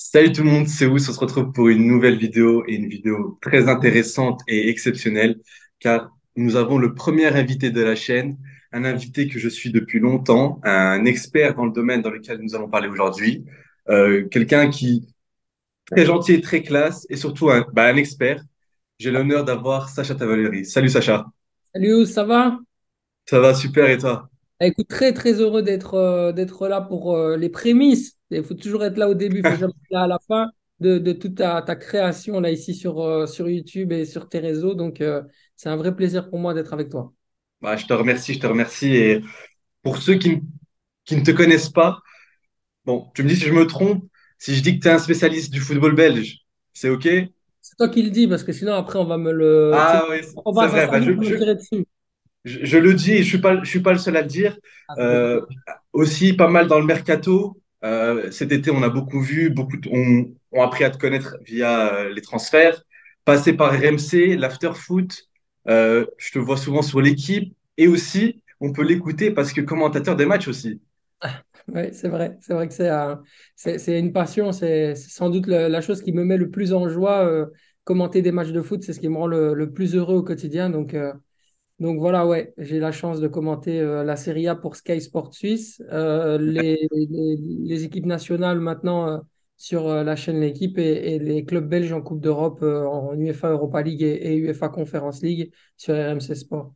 Salut tout le monde, c'est Ous. On se retrouve pour une nouvelle vidéo et une vidéo très intéressante et exceptionnelle car nous avons le premier invité de la chaîne, un invité que je suis depuis longtemps, un expert dans le domaine dans lequel nous allons parler aujourd'hui, quelqu'un qui est très gentil et très classe et surtout un expert. J'ai l'honneur d'avoir Sacha Tavaleri. Salut Sacha, Salut, ça va? ça va super et toi? Écoute, très très heureux d'être là pour les prémices. Il faut toujours être là au début, il faut jamais être là à la fin de toute ta création là ici sur YouTube et sur tes réseaux. Donc c'est un vrai plaisir pour moi d'être avec toi. Bah, je te remercie et pour ceux qui ne te connaissent pas, bon, tu me dis si je me trompe, si je dis que tu es un spécialiste du football belge, c'est OK? C'est toi qui le dis parce que sinon après on va me le, tu sais, Ah oui, on va c'est ça vrai. sera Bah, vite me tirer dessus. je le dis et je suis pas le seul à le dire. Ah, c'est Euh, gentil. aussi, pas mal dans le mercato. Cet été, on a beaucoup vu, ont appris à te connaître via les transferts. Passé par RMC, l'after-foot. Je te vois souvent sur l'équipe. Et aussi, on peut l'écouter parce que commentateur des matchs aussi. Oui, c'est vrai que c'est une passion, c'est sans doute la chose qui me met le plus en joie. Commenter des matchs de foot, c'est ce qui me rend le plus heureux au quotidien. Donc voilà, ouais, j'ai la chance de commenter la Serie A pour Sky Sport Suisse, les équipes nationales maintenant sur la chaîne L'équipe et les clubs belges en Coupe d'Europe en UEFA Europa League et UEFA Conference League sur RMC Sport.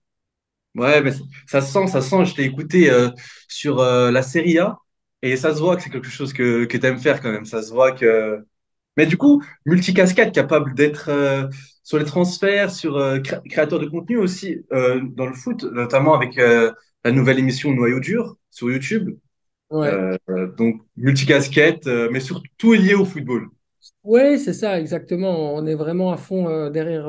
Ouais, mais ça se sent. Je t'ai écouté sur la Serie A et ça se voit que c'est quelque chose que tu aimes faire quand même. Ça se voit que. Mais du coup, multicasquette, capable d'être sur les transferts, sur créateur de contenu aussi dans le foot, notamment avec la nouvelle émission Noyau dur sur YouTube. Ouais. Donc, multicasquette, mais surtout lié au football. Oui, c'est ça, exactement. On est vraiment à fond derrière,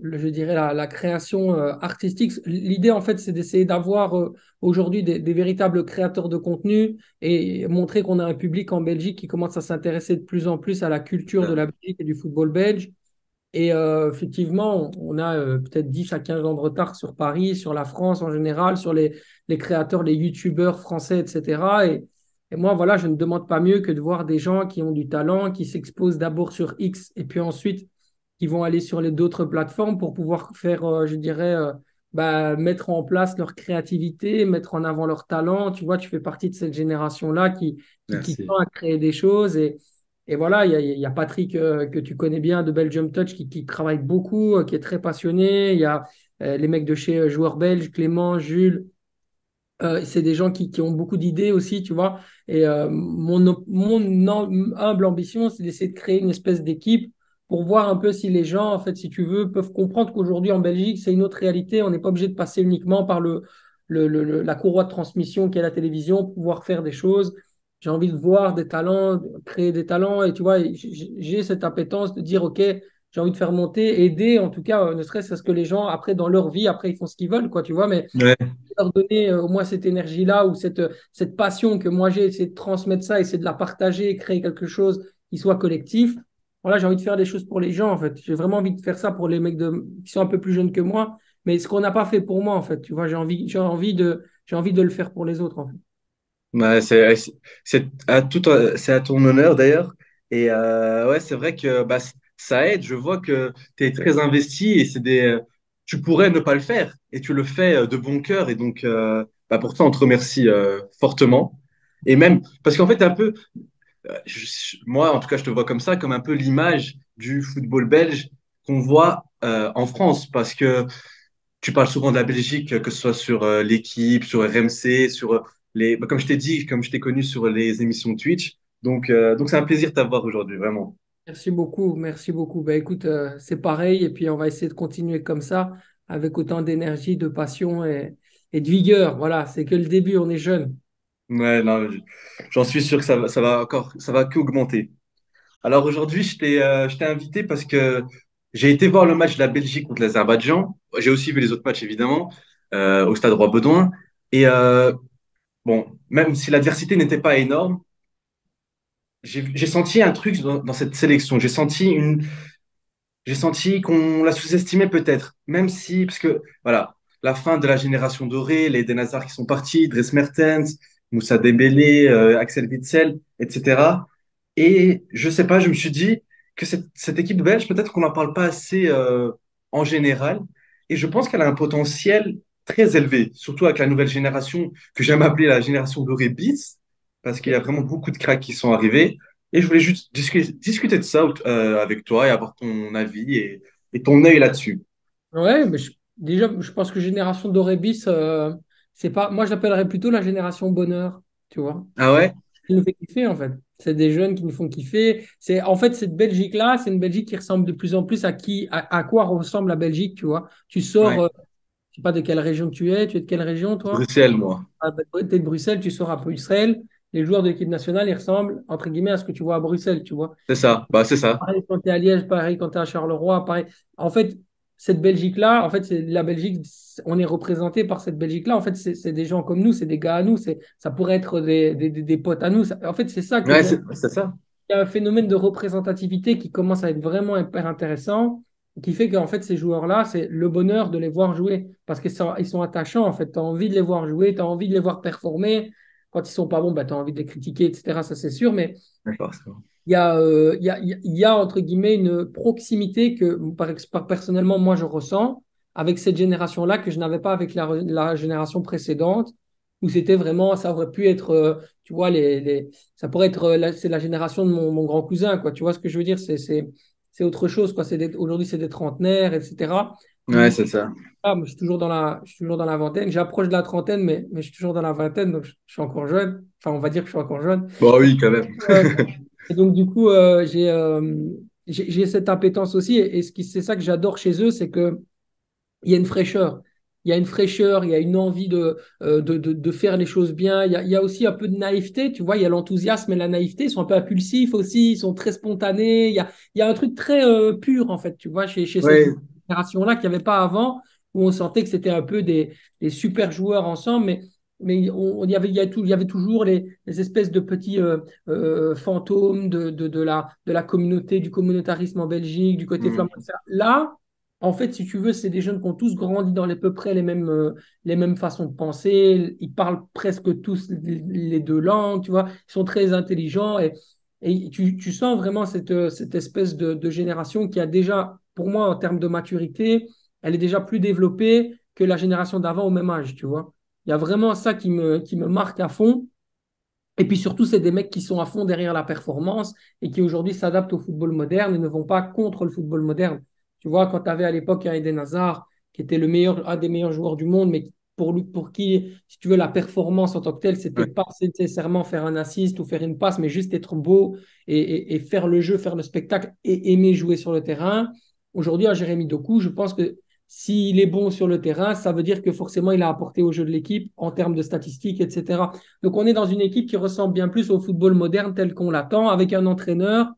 je dirais, la création artistique. L'idée, en fait, c'est d'essayer d'avoir aujourd'hui des véritables créateurs de contenu et montrer qu'on a un public en Belgique qui commence à s'intéresser de plus en plus à la culture de la Belgique et du football belge. Et effectivement, on a peut-être 10 à 15 ans de retard sur Paris, sur la France en général, sur les créateurs, les youtubeurs français, etc. Et moi, voilà, je ne demande pas mieux que de voir des gens qui ont du talent, qui s'exposent d'abord sur X et puis ensuite qui vont aller sur les d'autres plateformes pour pouvoir faire, je dirais, bah, mettre en place leur créativité, mettre en avant leur talent. Tu vois, tu fais partie de cette génération-là qui tend Merci. à créer des choses. Et voilà, il y a Patrick que tu connais bien de Belgium Touch qui travaille beaucoup, qui est très passionné. Il y a les mecs de chez Joueurs Belges, Clément, Jules. C'est des gens qui ont beaucoup d'idées aussi, tu vois. Et humble ambition, c'est d'essayer de créer une espèce d'équipe pour voir un peu si les gens, en fait, si tu veux, peuvent comprendre qu'aujourd'hui en Belgique, c'est une autre réalité. On n'est pas obligé de passer uniquement par la courroie de transmission qui est la télévision pour pouvoir faire des choses. J'ai envie de voir des talents, créer des talents. Et tu vois, j'ai cette appétence de dire, OK, j'ai envie de faire monter, aider, en tout cas, ne serait-ce à ce que les gens, après, dans leur vie, après, ils font ce qu'ils veulent, quoi, tu vois. Mais Ouais, leur donner au moins cette énergie-là ou cette passion que moi j'ai, essayer de transmettre ça, essayer de la partager, créer quelque chose qui soit collectif. Voilà, j'ai envie de faire des choses pour les gens, en fait. J'ai vraiment envie de faire ça pour les mecs qui sont un peu plus jeunes que moi, mais ce qu'on n'a pas fait pour moi, en fait. Tu vois, j'ai envie de le faire pour les autres, en fait. ouais, c'est à ton honneur d'ailleurs. Et ouais, c'est vrai que bah, ça aide. Je vois que tu es très investi et tu pourrais ne pas le faire et tu le fais de bon cœur. Et donc, bah, pour ça, on te remercie fortement. Et même, parce qu'en fait, t'es un peu, moi, en tout cas, je te vois comme ça, comme un peu l'image du football belge qu'on voit en France. Parce que tu parles souvent de la Belgique, que ce soit sur l'équipe, sur RMC, sur bah, comme je t'ai dit, comme je t'ai connu sur les émissions Twitch. Donc c'est un plaisir de t'avoir aujourd'hui, vraiment. Merci beaucoup, merci beaucoup. Ben, écoute, c'est pareil, et puis on va essayer de continuer comme ça, avec autant d'énergie, de passion et de vigueur. Voilà, c'est que le début, on est jeune. Ouais, non, j'en suis sûr que ça va encore, ça va qu'augmenter. Alors aujourd'hui, je t'ai invité parce que j'ai été voir le match de la Belgique contre l'Azerbaïdjan. J'ai aussi vu les autres matchs, évidemment, au Stade Roi-Baudouin. Et bon, même si l'adversité n'était pas énorme, j'ai senti un truc dans cette sélection. J'ai senti qu'on la sous-estimait peut-être, même si, parce que voilà, la fin de la génération dorée, les Eden Hazard qui sont partis, Dries Mertens, Moussa Dembélé, Axel Witsel, etc. Et je sais pas, je me suis dit que cette équipe belge, peut-être qu'on n'en parle pas assez en général. Et je pense qu'elle a un potentiel très élevé, surtout avec la nouvelle génération que j'aime appeler la génération Doré Beats, parce qu'il y a vraiment beaucoup de cracks qui sont arrivés. Et je voulais juste discuter de ça avec toi et avoir ton avis et ton œil là-dessus. Ouais, mais déjà, je pense que génération Dorébis, c'est pas. Moi, j'appellerais plutôt la génération bonheur, tu vois. Ah ouais? Qui nous fait kiffer, en fait. C'est des jeunes qui nous font kiffer. En fait, cette Belgique-là, c'est une Belgique qui ressemble de plus en plus à quoi ressemble la Belgique, tu vois. Tu sors, Ouais. je sais pas de quelle région tu es de quelle région, toi? Bruxelles, moi. Ah, bah, t'es de Bruxelles, tu sors à Bruxelles. Les joueurs de l'équipe nationale, ils ressemblent, entre guillemets, à ce que tu vois à Bruxelles, tu vois. C'est ça. Bah, c'est ça. Pareil quand tu es à Liège, pareil quand tu es à Charleroi, pareil. En fait, cette Belgique-là, en fait, c'est la Belgique, on est représenté par cette Belgique-là. En fait, c'est des gens comme nous, c'est des gars à nous, ça pourrait être des potes à nous. En fait, c'est ça que Ouais, j'aime. c'est ça. Il y a un phénomène de représentativité qui commence à être vraiment hyper intéressant, qui fait qu'en fait, ces joueurs-là, c'est le bonheur de les voir jouer parce qu'ils sont attachants. En fait, tu as envie de les voir jouer, tu as envie de les voir performer. Quand ils sont pas bons, bah, tu as envie de les critiquer, etc. Ça, c'est sûr. Mais D'accord, c'est bon. il y a, entre guillemets une proximité que, personnellement, moi, je ressens avec cette génération-là que je n'avais pas avec la génération précédente, où c'était vraiment, ça aurait pu être, tu vois, ça pourrait être, c'est la génération de mon grand cousin, quoi. Tu vois ce que je veux dire? C'est autre chose, quoi. Aujourd'hui, c'est des trentenaires, etc. Ouais, c'est ça. Moi, je suis toujours dans la vingtaine. J'approche de la trentaine, mais je suis toujours dans la vingtaine, donc je suis encore jeune. Enfin, on va dire que je suis encore jeune. Bah oui, quand même. Euh, et donc, du coup, j'ai cette appétence aussi. Et c'est ça que j'adore chez eux, c'est qu'il y a une fraîcheur. Il y a une fraîcheur, il y a une envie de faire les choses bien. Il y a aussi un peu de naïveté, tu vois. Il y a l'enthousiasme et la naïveté. Ils sont un peu impulsifs aussi, ils sont très spontanés. Il y a un truc très pur, en fait, tu vois, chez cette Ouais, génération-là qu'il n'y avait pas avant, où on sentait que c'était un peu des super joueurs ensemble. Mais il y avait toujours les espèces de petits fantômes de la communauté, du communautarisme en Belgique, du côté flamand, hmm. etc. Là, en fait, si tu veux, c'est des jeunes qui ont tous grandi dans les peu près les mêmes façons de penser. Ils parlent presque tous les deux langues, tu vois. Ils sont très intelligents et tu sens vraiment cette espèce de génération qui a déjà, pour moi, en termes de maturité, elle est déjà plus développée que la génération d'avant au même âge, tu vois. Il y a vraiment ça qui me marque à fond. Et puis surtout, c'est des mecs qui sont à fond derrière la performance et qui aujourd'hui s'adaptent au football moderne et ne vont pas contre le football moderne. Tu vois, quand tu avais à l'époque un Eden Hazard, qui était un des meilleurs joueurs du monde, mais pour qui, si tu veux, la performance en tant que telle, c'était Ouais. pas nécessairement faire un assist ou faire une passe, mais juste être beau et faire le jeu, faire le spectacle et aimer jouer sur le terrain. Aujourd'hui, à Jérémy Doku, je pense que s'il est bon sur le terrain, ça veut dire que forcément, il a apporté au jeu de l'équipe en termes de statistiques, etc. Donc, on est dans une équipe qui ressemble bien plus au football moderne tel qu'on l'attend, avec un entraîneur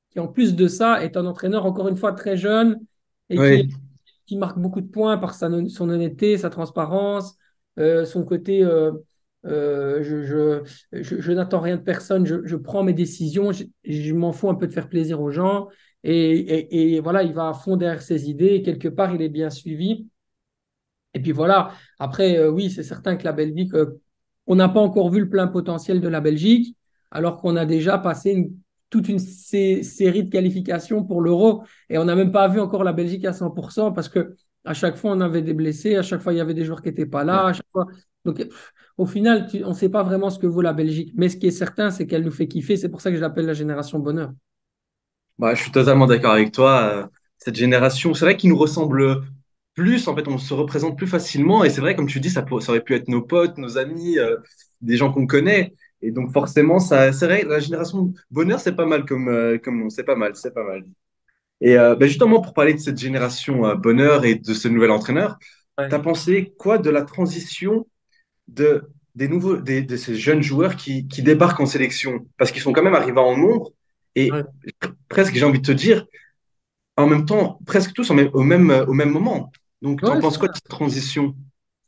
qui, en plus de ça, est un entraîneur, encore une fois, très jeune et qui, Ouais. qui marque beaucoup de points par son honnêteté, sa transparence, son côté je n'attends rien de personne, je prends mes décisions, je m'en fous un peu de faire plaisir aux gens. Et voilà, il va à fond derrière ses idées et quelque part, il est bien suivi. Et puis voilà, après, oui, c'est certain que la Belgique, on n'a pas encore vu le plein potentiel de la Belgique, alors qu'on a déjà passé toute une série de qualifications pour l'Euro. Et on n'a même pas vu encore la Belgique à 100% parce que à chaque fois, on avait des blessés, à chaque fois, il y avait des joueurs qui n'étaient pas là. À chaque fois. Donc, au final, on ne sait pas vraiment ce que vaut la Belgique. Mais ce qui est certain, c'est qu'elle nous fait kiffer. C'est pour ça que je l'appelle la génération bonheur. Bah, je suis totalement d'accord avec toi. Cette génération, c'est vrai qu'ils nous ressemblent plus. En fait, on se représente plus facilement. Et c'est vrai, comme tu dis, ça aurait pu être nos potes, nos amis, des gens qu'on connaît. Et donc, forcément, c'est vrai, la génération bonheur, c'est pas mal comme nom. C'est pas mal, c'est pas mal. Et bah, justement, pour parler de cette génération bonheur et de ce nouvel entraîneur, Ouais, t'as pensé quoi de la transition de, de ces jeunes joueurs qui débarquent en sélection? Parce qu'ils sont quand même arrivés en nombre. Et ouais. presque, j'ai envie de te dire, en même temps, presque tous au même moment. Donc, tu en Ouais, penses quoi de cette transition?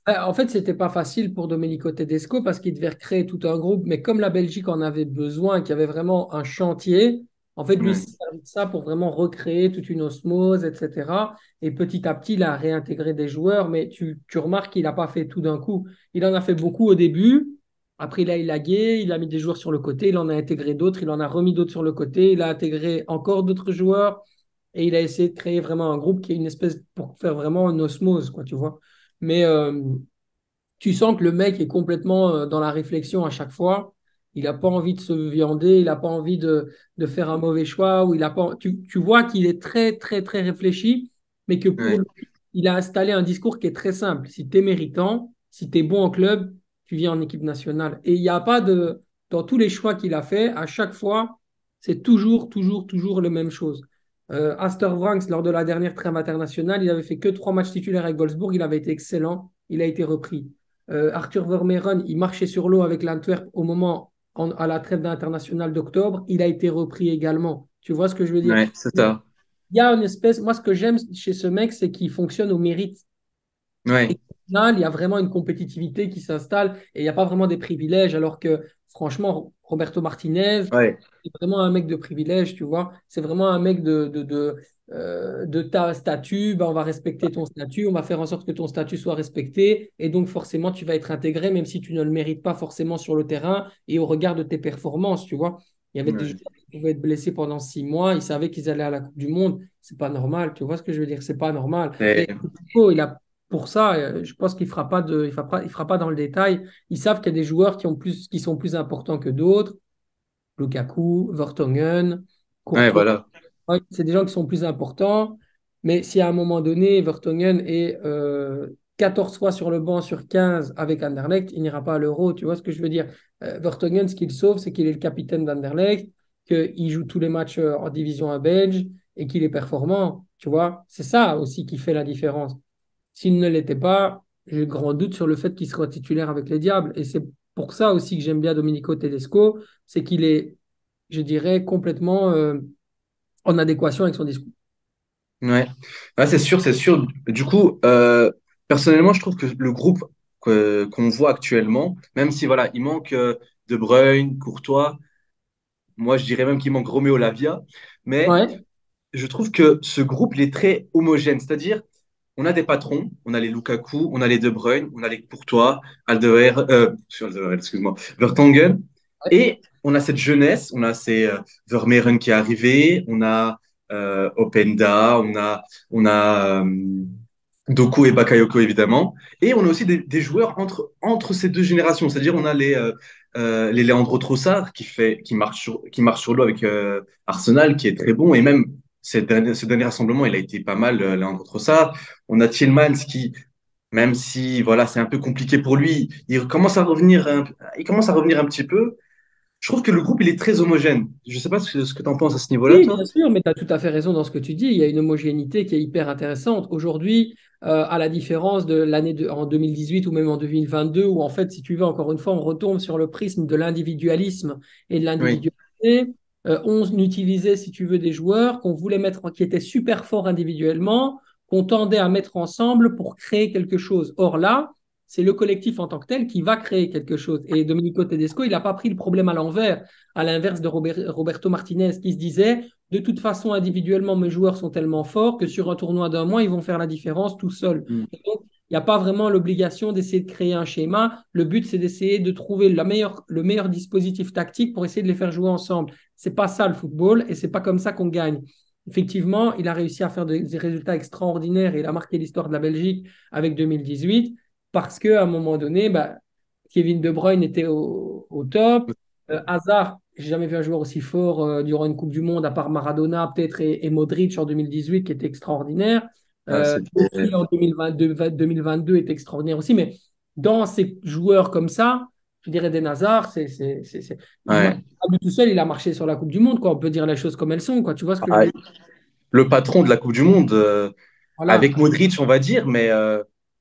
En fait, c'était pas facile pour Domenico Tedesco parce qu'il devait recréer tout un groupe, mais comme la Belgique en avait besoin, qu'il y avait vraiment un chantier, en fait, lui, il Ouais, s'est servi de ça pour vraiment recréer toute une osmose, etc. Et petit à petit, il a réintégré des joueurs, mais tu remarques qu'il n'a pas fait tout d'un coup. Il en a fait beaucoup au début, Après, il a élagué, il a mis des joueurs sur le côté, il en a intégré d'autres, il en a remis d'autres sur le côté, il a intégré encore d'autres joueurs et il a essayé de créer vraiment un groupe qui est une espèce pour faire vraiment une osmose, quoi, tu vois. Mais tu sens que le mec est complètement dans la réflexion à chaque fois. Il n'a pas envie de se viander, il n'a pas envie de faire un mauvais choix, ou il a pas, tu vois qu'il est très, très, très réfléchi, mais que pour Ouais, lui, il a installé un discours qui est très simple. Si tu es méritant, si tu es bon en club, tu viens en équipe nationale. Et il n'y a pas de, dans tous les choix qu'il a fait, à chaque fois, c'est toujours, toujours, toujours la même chose. Aster Vranks, lors de la dernière trêve internationale, il avait fait que 3 matchs titulaires avec Wolfsburg, il avait été excellent, il a été repris. Arthur Vermeeren, il marchait sur l'eau avec l'Antwerp au moment à la trêve internationale d'octobre. Il a été repris également. Tu vois ce que je veux dire? ouais, c'est Donc, ça. il y a une espèce. Moi, ce que j'aime chez ce mec, c'est qu'il fonctionne au mérite. Et Ouais, au final, il y a vraiment une compétitivité qui s'installe et il n'y a pas vraiment des privilèges. Alors que, franchement, Roberto Martinez, ouais, c'est vraiment un mec de privilège, tu vois. C'est vraiment un mec de ta statut. Ben, on va respecter ton statut, on va faire en sorte que ton statut soit respecté. Et donc, forcément, tu vas être intégré, même si tu ne le mérites pas forcément sur le terrain et au regard de tes performances, tu vois. Il y avait des ouais. joueurs qui pouvaient être blessés pendant 6 mois. Ils savaient qu'ils allaient à la Coupe du Monde. C'est pas normal, tu vois ce que je veux dire? C'est pas normal. Et- Et Nico, il a pour ça, je pense qu'il fera pas il fera pas dans le détail. Ils savent qu'il y a des joueurs qui sont plus importants que d'autres. Lukaku, Vertonghen, ouais, Courtois. voilà. Ouais, c'est des gens qui sont plus importants. Mais si à un moment donné, Vertonghen est 14 fois sur le banc sur 15 avec Anderlecht, il n'ira pas à l'Euro. Tu vois ce que je veux dire? Vertonghen, ce qu'il sauve, c'est qu'il est le capitaine d'Anderlecht, qu'il joue tous les matchs en division 1 belge et qu'il est performant. Tu vois? C'est ça aussi qui fait la différence. S'il ne l'était pas, j'ai grand doute sur le fait qu'il soit titulaire avec les Diables. Et c'est pour ça aussi que j'aime bien Domenico Tedesco, c'est qu'il est, je dirais, complètement en adéquation avec son discours. Ouais, ouais, c'est sûr, c'est sûr. Du coup, personnellement, je trouve que le groupe qu'on voit actuellement, même si voilà, il manque De Bruyne, Courtois, moi je dirais même qu'il manque Roméo Lavia, mais Ouais, je trouve que ce groupe il est très homogène, c'est-à-dire on a des patrons, on a les Lukaku, on a les De Bruyne, on a les Courtois, Alderweireld, excuse-moi, Vertonghen, ouais, et on a cette jeunesse, on a ces Vermeeren qui est arrivé, on a Openda, on a Doku et Bakayoko évidemment, et on a aussi des joueurs entre ces deux générations, c'est-à-dire on a les Leandro Trossard qui marche sur l'eau avec Arsenal, qui est très bon, et même ce dernier rassemblement, il a été pas mal, Leandro Trossard. On a Tielemans qui, même si voilà, c'est un peu compliqué pour lui, il commence à revenir un petit peu. Je trouve que le groupe, il est très homogène. Je sais pas ce que tu en penses à ce niveau-là, oui, toi. bien sûr, mais tu as tout à fait raison dans ce que tu dis. Il y a une homogénéité qui est hyper intéressante. Aujourd'hui, à la différence de en 2018 ou même en 2022, où en fait, si tu veux, encore une fois, on retombe sur le prisme de l'individualisme et de Oui. l'individualité. On utilisait, si tu veux, des joueurs qu'on voulait mettre, qui étaient super forts individuellement, qu'on tendait à mettre ensemble pour créer quelque chose. Or là, c'est le collectif en tant que tel qui va créer quelque chose. Et Domenico Tedesco, il n'a pas pris le problème à l'envers, à l'inverse de Roberto Martinez, qui se disait, de toute façon, individuellement, mes joueurs sont tellement forts que sur un tournoi d'un mois, ils vont faire la différence tout seuls. Mm. Et donc, il n'y a pas vraiment l'obligation d'essayer de créer un schéma. Le but, c'est d'essayer de trouver le meilleur dispositif tactique pour essayer de les faire jouer ensemble. C'est pas ça le football et c'est pas comme ça qu'on gagne. Effectivement, il a réussi à faire des résultats extraordinaires et il a marqué l'histoire de la Belgique avec 2018 parce qu'à un moment donné, bah, Kevin De Bruyne était au top. Hazard, j'ai jamais vu un joueur aussi fort durant une Coupe du Monde, à part Maradona peut-être et Modric en 2018, qui était extraordinaire. Ah, c'était. Messi en 2022 est extraordinaire aussi. Mais dans ces joueurs comme ça, je dirais Eden Hazard, Ouais. à lui tout seul, il a marché sur la Coupe du Monde, quoi. On peut dire les choses comme elles sont, quoi. Tu vois ce que je Ah, veux dire? le patron de la Coupe du Monde, Voilà. avec Modric, on va dire, mais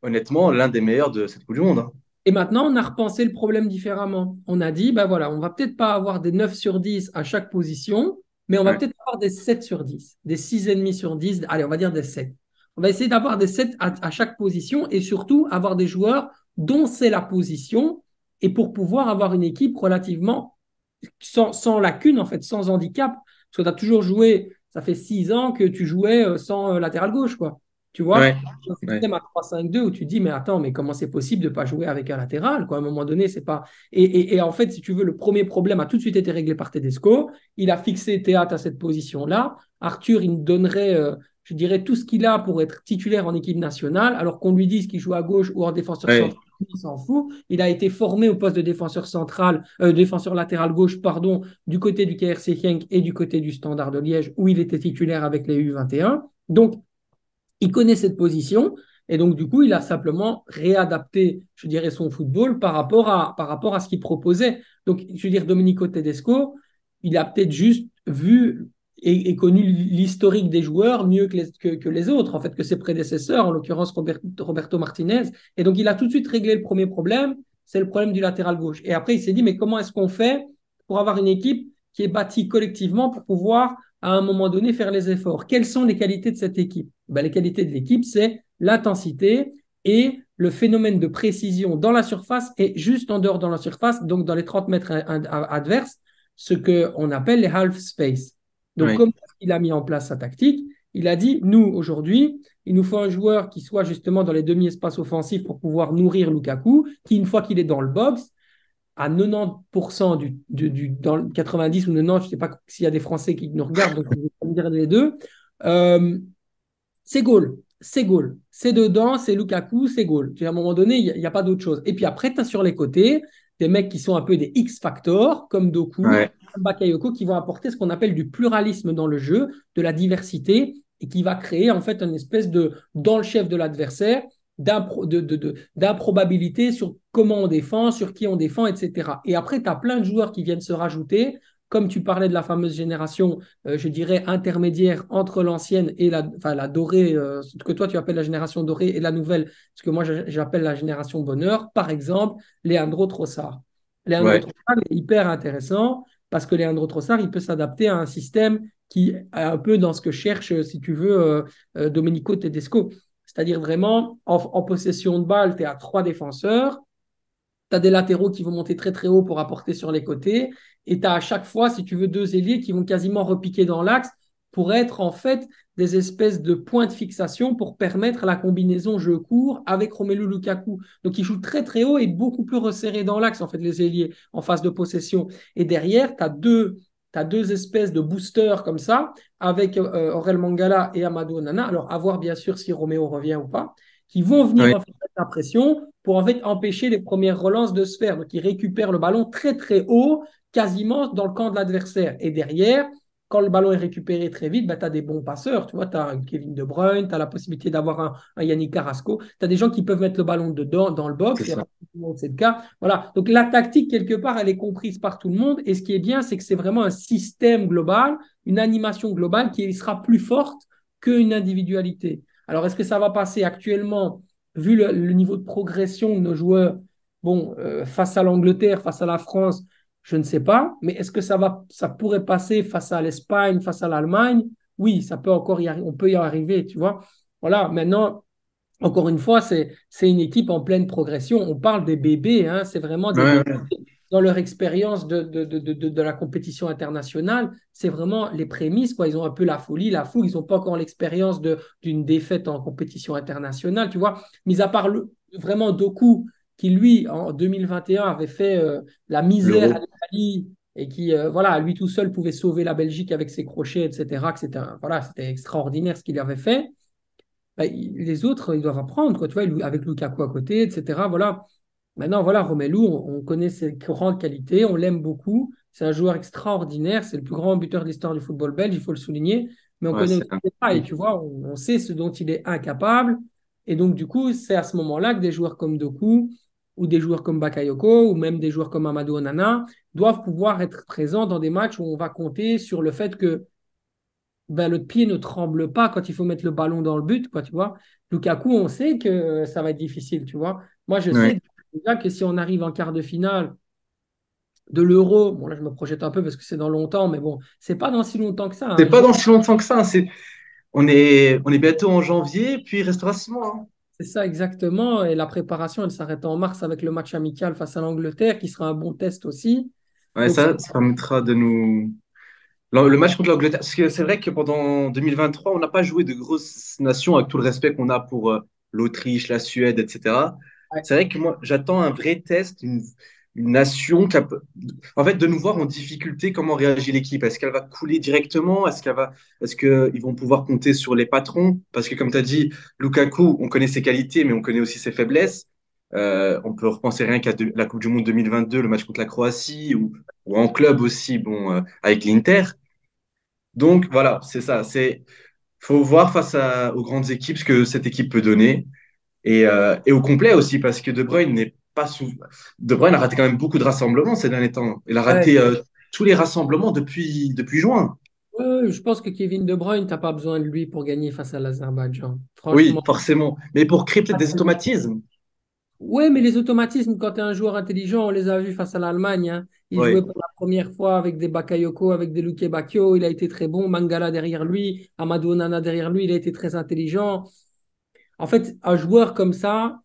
honnêtement, l'un des meilleurs de cette Coupe du Monde, hein. Et maintenant, on a repensé le problème différemment. On a dit, ben voilà, on va peut-être pas avoir des 9 sur 10 à chaque position, mais on va Ouais. peut-être avoir des 7 sur 10, des 6,5 sur 10. Allez, on va dire des 7. On va essayer d'avoir des 7 à chaque position et surtout avoir des joueurs dont c'est la position et pour pouvoir avoir une équipe relativement sans lacune, en fait, sans handicap. Parce que tu as toujours joué, ça fait 6 ans que tu jouais sans latéral gauche, quoi. Tu vois, Ouais, un ouais, système à 3-5-2 où tu te dis, mais attends, mais comment c'est possible de ne pas jouer avec un latéral, quoi? À un moment donné, c'est pas. Et en fait, si tu veux, le premier problème a tout de suite été réglé par Tedesco. Il a fixé Théâtre à cette position-là. Arthur, il nous donnerait, je dirais, tout ce qu'il a pour être titulaire en équipe nationale, alors qu'on lui dise qu'il joue à gauche ou en défenseur ouais, central. Il s'en fout. Il a été formé au poste de défenseur central, défenseur latéral gauche, pardon, du côté du KRC Genk et du côté du Standard de Liège, où il était titulaire avec les U21. Donc, il connaît cette position et donc du coup, il a simplement réadapté, je dirais, son football par rapport à ce qu'il proposait. Donc, je veux dire, Domenico Tedesco, il a peut-être juste vu et connu l'historique des joueurs mieux que les autres, en fait, que ses prédécesseurs, en l'occurrence Roberto Martinez. Et donc, il a tout de suite réglé le premier problème, c'est le problème du latéral gauche. Et après, il s'est dit, mais comment est-ce qu'on fait pour avoir une équipe qui est bâtie collectivement pour pouvoir à un moment donné faire les efforts. Quelles sont les qualités de cette équipe? Ben, les qualités de l'équipe, c'est l'intensité et le phénomène de précision dans la surface et juste en dehors dans la surface, donc dans les 30 mètres adverses, ce qu'on appelle les half space. Donc, ouais, comme il a mis en place sa tactique, il a dit, nous, aujourd'hui, il nous faut un joueur qui soit justement dans les demi-espaces offensifs pour pouvoir nourrir Lukaku, qui, une fois qu'il est dans le box, à 90% dans le 90 ou 90, je ne sais pas s'il y a des Français qui nous regardent, donc je vais me dire les deux. Euh, c'est goal, c'est goal. C'est dedans, c'est Lukaku, c'est goal. À un moment donné, il n'y a, pas d'autre chose. Et puis après, tu as sur les côtés des mecs qui sont un peu des X-Factor, comme Doku, ouais, comme Bakayoko, qui vont apporter ce qu'on appelle du pluralisme dans le jeu, de la diversité, et qui va créer en fait une espèce de, dans le chef de l'adversaire, d'improbabilité sur comment on défend, sur qui on défend, etc. Et après, tu as plein de joueurs qui viennent se rajouter, comme tu parlais de la fameuse génération, je dirais, intermédiaire entre l'ancienne et la dorée, ce que toi tu appelles la génération dorée et la nouvelle, ce que moi j'appelle la génération bonheur. Par exemple, Leandro Trossard. Leandro ouais, Trossard est hyper intéressant parce que Leandro Trossard, il peut s'adapter à un système qui est un peu dans ce que cherche, si tu veux, Domenico Tedesco. C'est-à-dire vraiment, en possession de balle, tu es à trois défenseurs, tu as des latéraux qui vont monter très très haut pour apporter sur les côtés. Et tu as à chaque fois, si tu veux, deux ailiers qui vont quasiment repiquer dans l'axe pour être en fait des espèces de points de fixation pour permettre la combinaison jeu court avec Romelu Lukaku. Donc il joue très très haut et beaucoup plus resserré dans l'axe, en fait, les ailiers en phase de possession. Et derrière, tu as deux espèces de boosters comme ça, avec Aurel Mangala et Amadou Onana. Alors, à voir bien sûr si Roméo revient ou pas, qui vont venir ouais. en fait, mettre la pression pour en fait empêcher les premières relances de se faire. Donc, ils récupèrent le ballon très très haut, quasiment dans le camp de l'adversaire. Et derrière, quand le ballon est récupéré très vite, bah, tu as des bons passeurs. Tu vois, tu as un Kevin De Bruyne, tu as la possibilité d'avoir un Yannick Carrasco. Tu as des gens qui peuvent mettre le ballon dedans, dans le C'est box. Et à ça. partir du moment où c'est le cas, voilà. Donc la tactique, quelque part, elle est comprise par tout le monde. Et ce qui est bien, c'est que c'est vraiment un système global, une animation globale qui sera plus forte qu'une individualité. Alors, est-ce que ça va passer actuellement, vu le niveau de progression de nos joueurs, bon, face à l'Angleterre, face à la France, je ne sais pas, mais est-ce que ça pourrait passer face à l'Espagne, face à l'Allemagne? Oui, ça peut encore on peut y arriver, tu vois. Voilà, maintenant, encore une fois, c'est une équipe en pleine progression. On parle des bébés, hein, c'est vraiment des Ouais, bébés ouais, dans leur expérience de la compétition internationale. C'est vraiment les prémices, quoi. Ils ont un peu la folie, la fougue. Ils n'ont pas encore l'expérience d'une défaite en compétition internationale, tu vois. Mis à part vraiment Doku, qui lui, en 2021, avait fait la misère à l'euro. l'Italie et qui, voilà, lui tout seul pouvait sauver la Belgique avec ses crochets, etc. Que voilà, c'était extraordinaire ce qu'il avait fait. Bah, les autres, ils doivent apprendre, quoi, tu vois, avec Lukaku à côté, etc. Voilà. Maintenant, voilà, Romelu, on connaît ses grandes qualités, on l'aime beaucoup. C'est un joueur extraordinaire, c'est le plus grand buteur de l'histoire du football belge, il faut le souligner. Mais on Ouais, connaît c'est aussi un. ses failles, tu vois, on sait ce dont il est incapable. Et donc, du coup, c'est à ce moment-là que des joueurs comme Doku, ou des joueurs comme Bakayoko, ou même des joueurs comme Amadou Onana, doivent pouvoir être présents dans des matchs où on va compter sur le fait que ben, le pied ne tremble pas quand il faut mettre le ballon dans le but, quoi, tu vois. Lukaku, on sait que ça va être difficile, tu vois. Moi, je Ouais. sais déjà que si on arrive en quart de finale de l'Euro, bon, là, je me projette un peu parce que c'est dans longtemps, mais bon, c'est pas dans si longtemps que ça, C'est hein. pas dans si longtemps que ça, hein. On est bientôt en janvier, puis il restera 6 mois, hein. C'est ça exactement. Et la préparation, elle s'arrête en mars avec le match amical face à l'Angleterre, qui sera un bon test aussi. Ouais, Donc, ça permettra de nous. Le match contre l'Angleterre, parce que c'est vrai que pendant 2023, on n'a pas joué de grosses nations avec tout le respect qu'on a pour l'Autriche, la Suède, etc. Ouais. C'est vrai que moi, j'attends un vrai test, une nation en fait, de nous voir en difficulté, comment réagit l'équipe. Est-ce qu'elle va couler directement? Est-ce qu'ils vont pouvoir compter sur les patrons? Parce que comme tu as dit, Lukaku, on connaît ses qualités, mais on connaît aussi ses faiblesses. On peut repenser rien qu'à la Coupe du Monde 2022, le match contre la Croatie, ou en club aussi, bon, avec l'Inter. Donc voilà, c'est ça. Faut voir aux grandes équipes ce que cette équipe peut donner et au complet aussi parce que De Bruyne n'est pas sous. De Bruyne a raté quand même beaucoup de rassemblements ces derniers temps. Il a Ouais. raté tous les rassemblements depuis juin. Ouais, je pense que Kevin De Bruyne, t'as pas besoin de lui pour gagner face à l'Azerbaïdjan. Oui, Franchement. forcément. Mais pour créer peut-être des automatismes. Ouais, mais les automatismes, quand tu es un joueur intelligent, on les a vus face à l'Allemagne, hein. Il jouait Oui, pour la première fois avec des Bakayoko, avec des Luke Bacchio. Il a été très bon. Mangala derrière lui, Amadou Onana derrière lui. Il a été très intelligent. En fait, un joueur comme ça,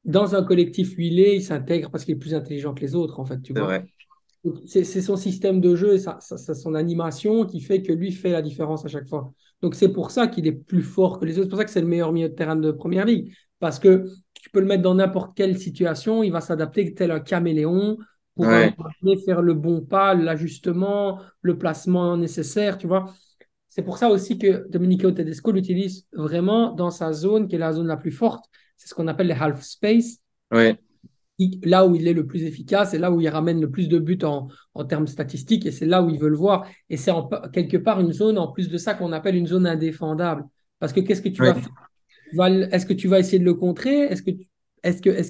dans un collectif où il s'intègre parce qu'il est plus intelligent que les autres, en fait, tu c'est vois. vrai. C'est son système de jeu et son animation qui fait que lui fait la différence à chaque fois. Donc c'est pour ça qu'il est plus fort que les autres. C'est pour ça que c'est le meilleur milieu de terrain de Première Ligue. Parce que tu peux le mettre dans n'importe quelle situation, il va s'adapter tel un caméléon pour un Ouais, moment donné faire le bon pas, l'ajustement, le placement nécessaire, tu vois. C'est pour ça aussi que Domenico Tedesco l'utilise vraiment dans sa zone qui est la zone la plus forte. C'est ce qu'on appelle les half space ouais, là où il est le plus efficace et là où il ramène le plus de buts en termes statistiques et c'est là où il veut le voir. Et c'est quelque part une zone, en plus de ça, qu'on appelle une zone indéfendable. Parce que qu'est-ce que tu vas ouais, faire? Est-ce que tu vas essayer de le contrer? Est-ce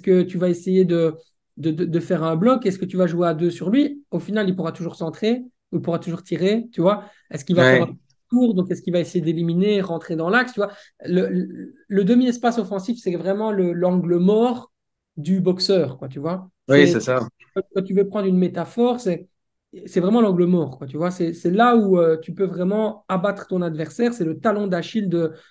que tu vas essayer de faire un bloc? Est-ce que tu vas jouer à deux sur lui? Au final, il pourra toujours centrer, il pourra toujours tirer, tu vois. Est-ce qu'il va faire un ouais, tour? Donc, est-ce qu'il va essayer d'éliminer, rentrer dans l'axe, tu vois? Le demi-espace offensif, c'est vraiment l'angle mort du boxeur, quoi, tu vois. oui, c'est C'est, ça. quand tu veux prendre une métaphore, c'est vraiment l'angle mort, quoi, tu vois. C'est là où tu peux vraiment abattre ton adversaire. C'est le talon d'Achille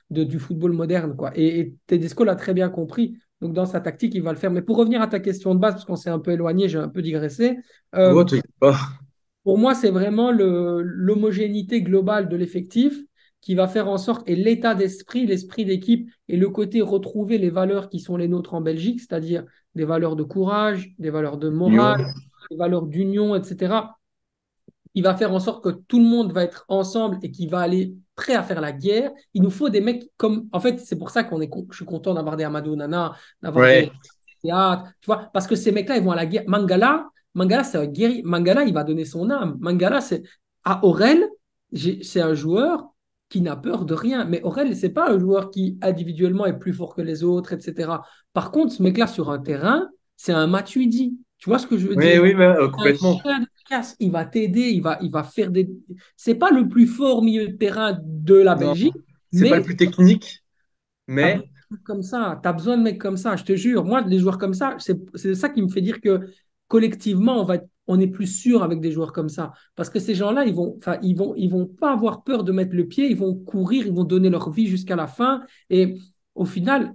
du football moderne, quoi. Et Tedesco l'a très bien compris. Donc, dans sa tactique, il va le faire. Mais pour revenir à ta question de base, parce qu'on s'est un peu éloigné, j'ai un peu digressé, Oh, euh, t'inquiète pas. pour moi, c'est vraiment l'homogénéité globale de l'effectif qui va faire en sorte, et l'état d'esprit, l'esprit d'équipe, et le côté retrouver les valeurs qui sont les nôtres en Belgique, c'est-à-dire des valeurs de courage, des valeurs de morale, Union. des valeurs d'union, etc. Il va faire en sorte que tout le monde va être ensemble et qui va aller prêt à faire la guerre. Il nous faut des mecs comme. En fait, c'est pour ça je suis content d'avoir des Amadou Nana, d'avoir des Ouais, théâtres, tu vois, parce que ces mecs-là, ils vont à la guerre. Mangala, c'est un guerrier. Mangala, il va donner son âme. Mangala, c'est. À Aurel, c'est un joueur qui n'a peur de rien. Mais Aurel, c'est pas un joueur qui individuellement est plus fort que les autres, etc. Par contre, ce mec-là sur un terrain, c'est un Matuidi. Tu vois ce que je veux oui, dire? oui, Un complètement. chien de casse, il va t'aider, il va faire des. C'est pas le plus fort milieu de terrain de la Non, Belgique, c'est pas le mais plus technique, t'as besoin mais de mecs comme ça, t'as besoin de mecs comme ça, je te jure. Moi, des joueurs comme ça, c'est ça qui me fait dire que collectivement, on est plus sûr avec des joueurs comme ça. Parce que ces gens-là, enfin, ils vont pas avoir peur de mettre le pied, ils vont courir, ils vont donner leur vie jusqu'à la fin. Et au final,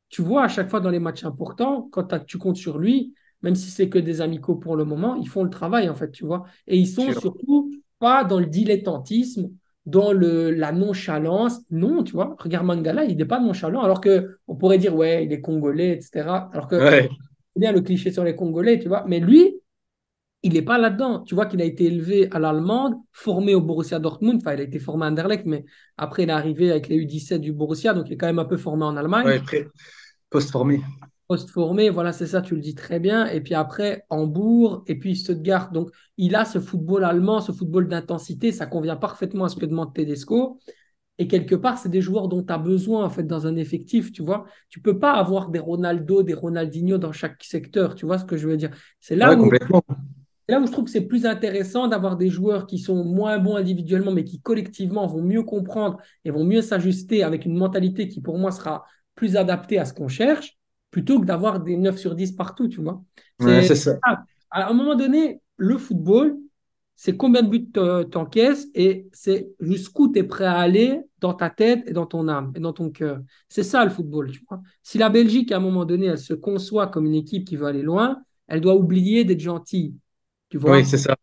tu vois, à chaque fois dans les matchs importants, quand tu comptes sur lui, même si c'est que des amicaux pour le moment, ils font le travail, en fait, tu vois. Et ils sont sûr. surtout pas dans le dilettantisme, dans la nonchalance. Non, tu vois, regarde Mangala, il n'est pas nonchalant, alors que on pourrait dire, ouais, il est congolais, etc. Alors que Ouais, c'est bien le cliché sur les Congolais, tu vois. Mais lui, il n'est pas là-dedans. Tu vois qu'il a été élevé à l'allemande, formé au Borussia Dortmund. Enfin, il a été formé à Anderlecht, mais après, il est arrivé avec les U17 du Borussia, donc il est quand même un peu formé en Allemagne ouais, post-formé. post-formé, voilà, c'est ça, tu le dis très bien. Et puis après, Hambourg, et puis Stuttgart. Donc, il a ce football allemand, ce football d'intensité, ça convient parfaitement à ce que demande Tedesco. Et quelque part, c'est des joueurs dont tu as besoin en fait dans un effectif, tu vois. Tu peux pas avoir des Ronaldo, des Ronaldinho dans chaque secteur, tu vois ce que je veux dire. Ouais, complètement. C'est là où je trouve que c'est plus intéressant d'avoir des joueurs qui sont moins bons individuellement, mais qui collectivement vont mieux comprendre et vont mieux s'ajuster avec une mentalité qui, pour moi, sera plus adaptée à ce qu'on cherche, plutôt que d'avoir des 9 sur 10 partout, tu vois. Ouais, C'est, c'est ça. à un moment donné, le football, c'est combien de buts t'encaisses et c'est jusqu'où tu es prêt à aller dans ta tête et dans ton âme et dans ton cœur. C'est ça le football, tu vois. Si la Belgique, à un moment donné, elle se conçoit comme une équipe qui veut aller loin, elle doit oublier d'être gentille, tu Oui, vois. c'est ça.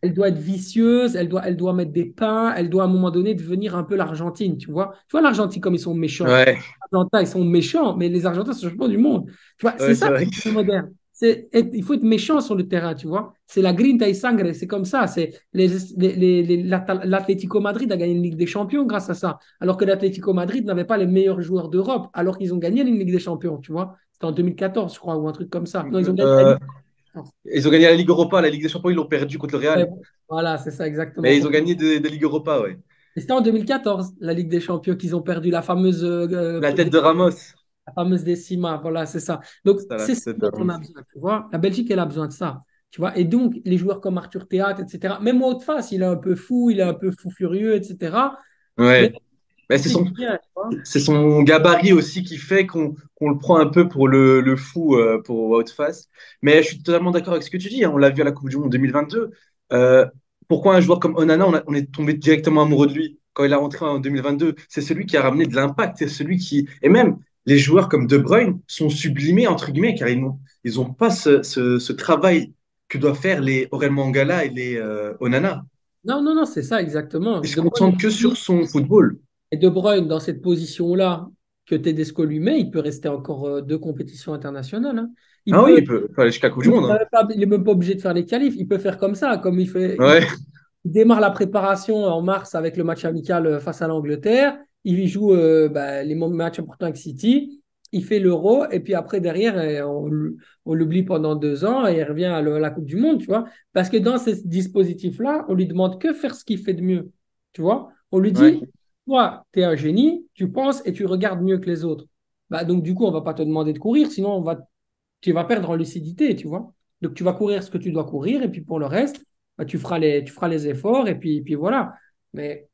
elle doit être vicieuse, elle doit mettre des pains, elle doit à un moment donné devenir un peu l'Argentine, tu vois. Tu vois l'Argentine comme ils sont méchants. Ouais, Les Argentins, ils sont méchants, mais les Argentins sont champions du monde. Tu vois, c'est ouais, ça c'est le vrai. football moderne. Il faut être méchant sur le terrain, tu vois. C'est la grinta y sangre, c'est comme ça. L'Atlético Madrid a gagné une Ligue des Champions grâce à ça. Alors que l'Atlético Madrid n'avait pas les meilleurs joueurs d'Europe, alors qu'ils ont gagné une Ligue des Champions, tu vois. C'était en 2014, je crois, ou un truc comme ça. Non, ils ont gagné la Euh, Ligue. Ils ont gagné la Ligue Europa, la Ligue des Champions, ils l'ont perdu contre le Ouais, Real. voilà, c'est ça exactement. Mais ils ont gagné de Ligue Europa, ouais. Et c'était en 2014, la Ligue des Champions, qu'ils ont perdu La tête de Ramos. la fameuse décima. Voilà, c'est ça. Donc, C'était la c'est ça tête de dont on Ramos. a besoin, tu vois. La Belgique, elle a besoin de ça, tu vois. Et donc, les joueurs comme Arthur Théâtre, etc., même Wout Fass, il est un peu fou, il est un peu fou furieux, etc. Mais Ouais. Mais il fait du bien, tu vois. c'est son gabarit aussi qui fait qu'on le prend un peu pour le fou pour Wout Fass. Mais je suis totalement d'accord avec ce que tu dis, hein. On l'a vu à la Coupe du Monde 2022. Euh, Pourquoi un joueur comme Onana, on est tombé directement amoureux de lui quand il est rentré en 2022? C'est celui qui a ramené de l'impact. C'est celui qui. Et même les joueurs comme De Bruyne sont sublimés, entre guillemets, car ils ont pas ce travail que doivent faire les Aurel Mangala et les Onana. Non, non, non, c'est ça exactement. Ils se concentrent que sur son football. Et De Bruyne, dans cette position-là que Tedesco lui met, il peut rester encore deux compétitions internationales, hein. Il Ah oui, peut, peut aller jusqu'à la Coupe du Monde, hein. il est même pas obligé de faire les qualifs. Il peut faire comme ça, comme il fait. Ouais, Il démarre la préparation en mars avec le match amical face à l'Angleterre. Il joue les matchs importants avec City. Il fait l'Euro. Et puis après, derrière, on l'oublie pendant 2 ans et il revient à la Coupe du Monde, tu vois. Parce que dans ce dispositif-là, on lui demande que faire ce qu'il fait de mieux. Tu vois. On lui ouais. dit, toi, tu es un génie, tu penses et tu regardes mieux que les autres. Bah, donc, du coup, on ne va pas te demander de courir, sinon tu vas perdre en lucidité, tu vois. Donc, tu vas courir ce que tu dois courir et puis pour le reste, bah, tu feras les efforts et puis voilà. Mais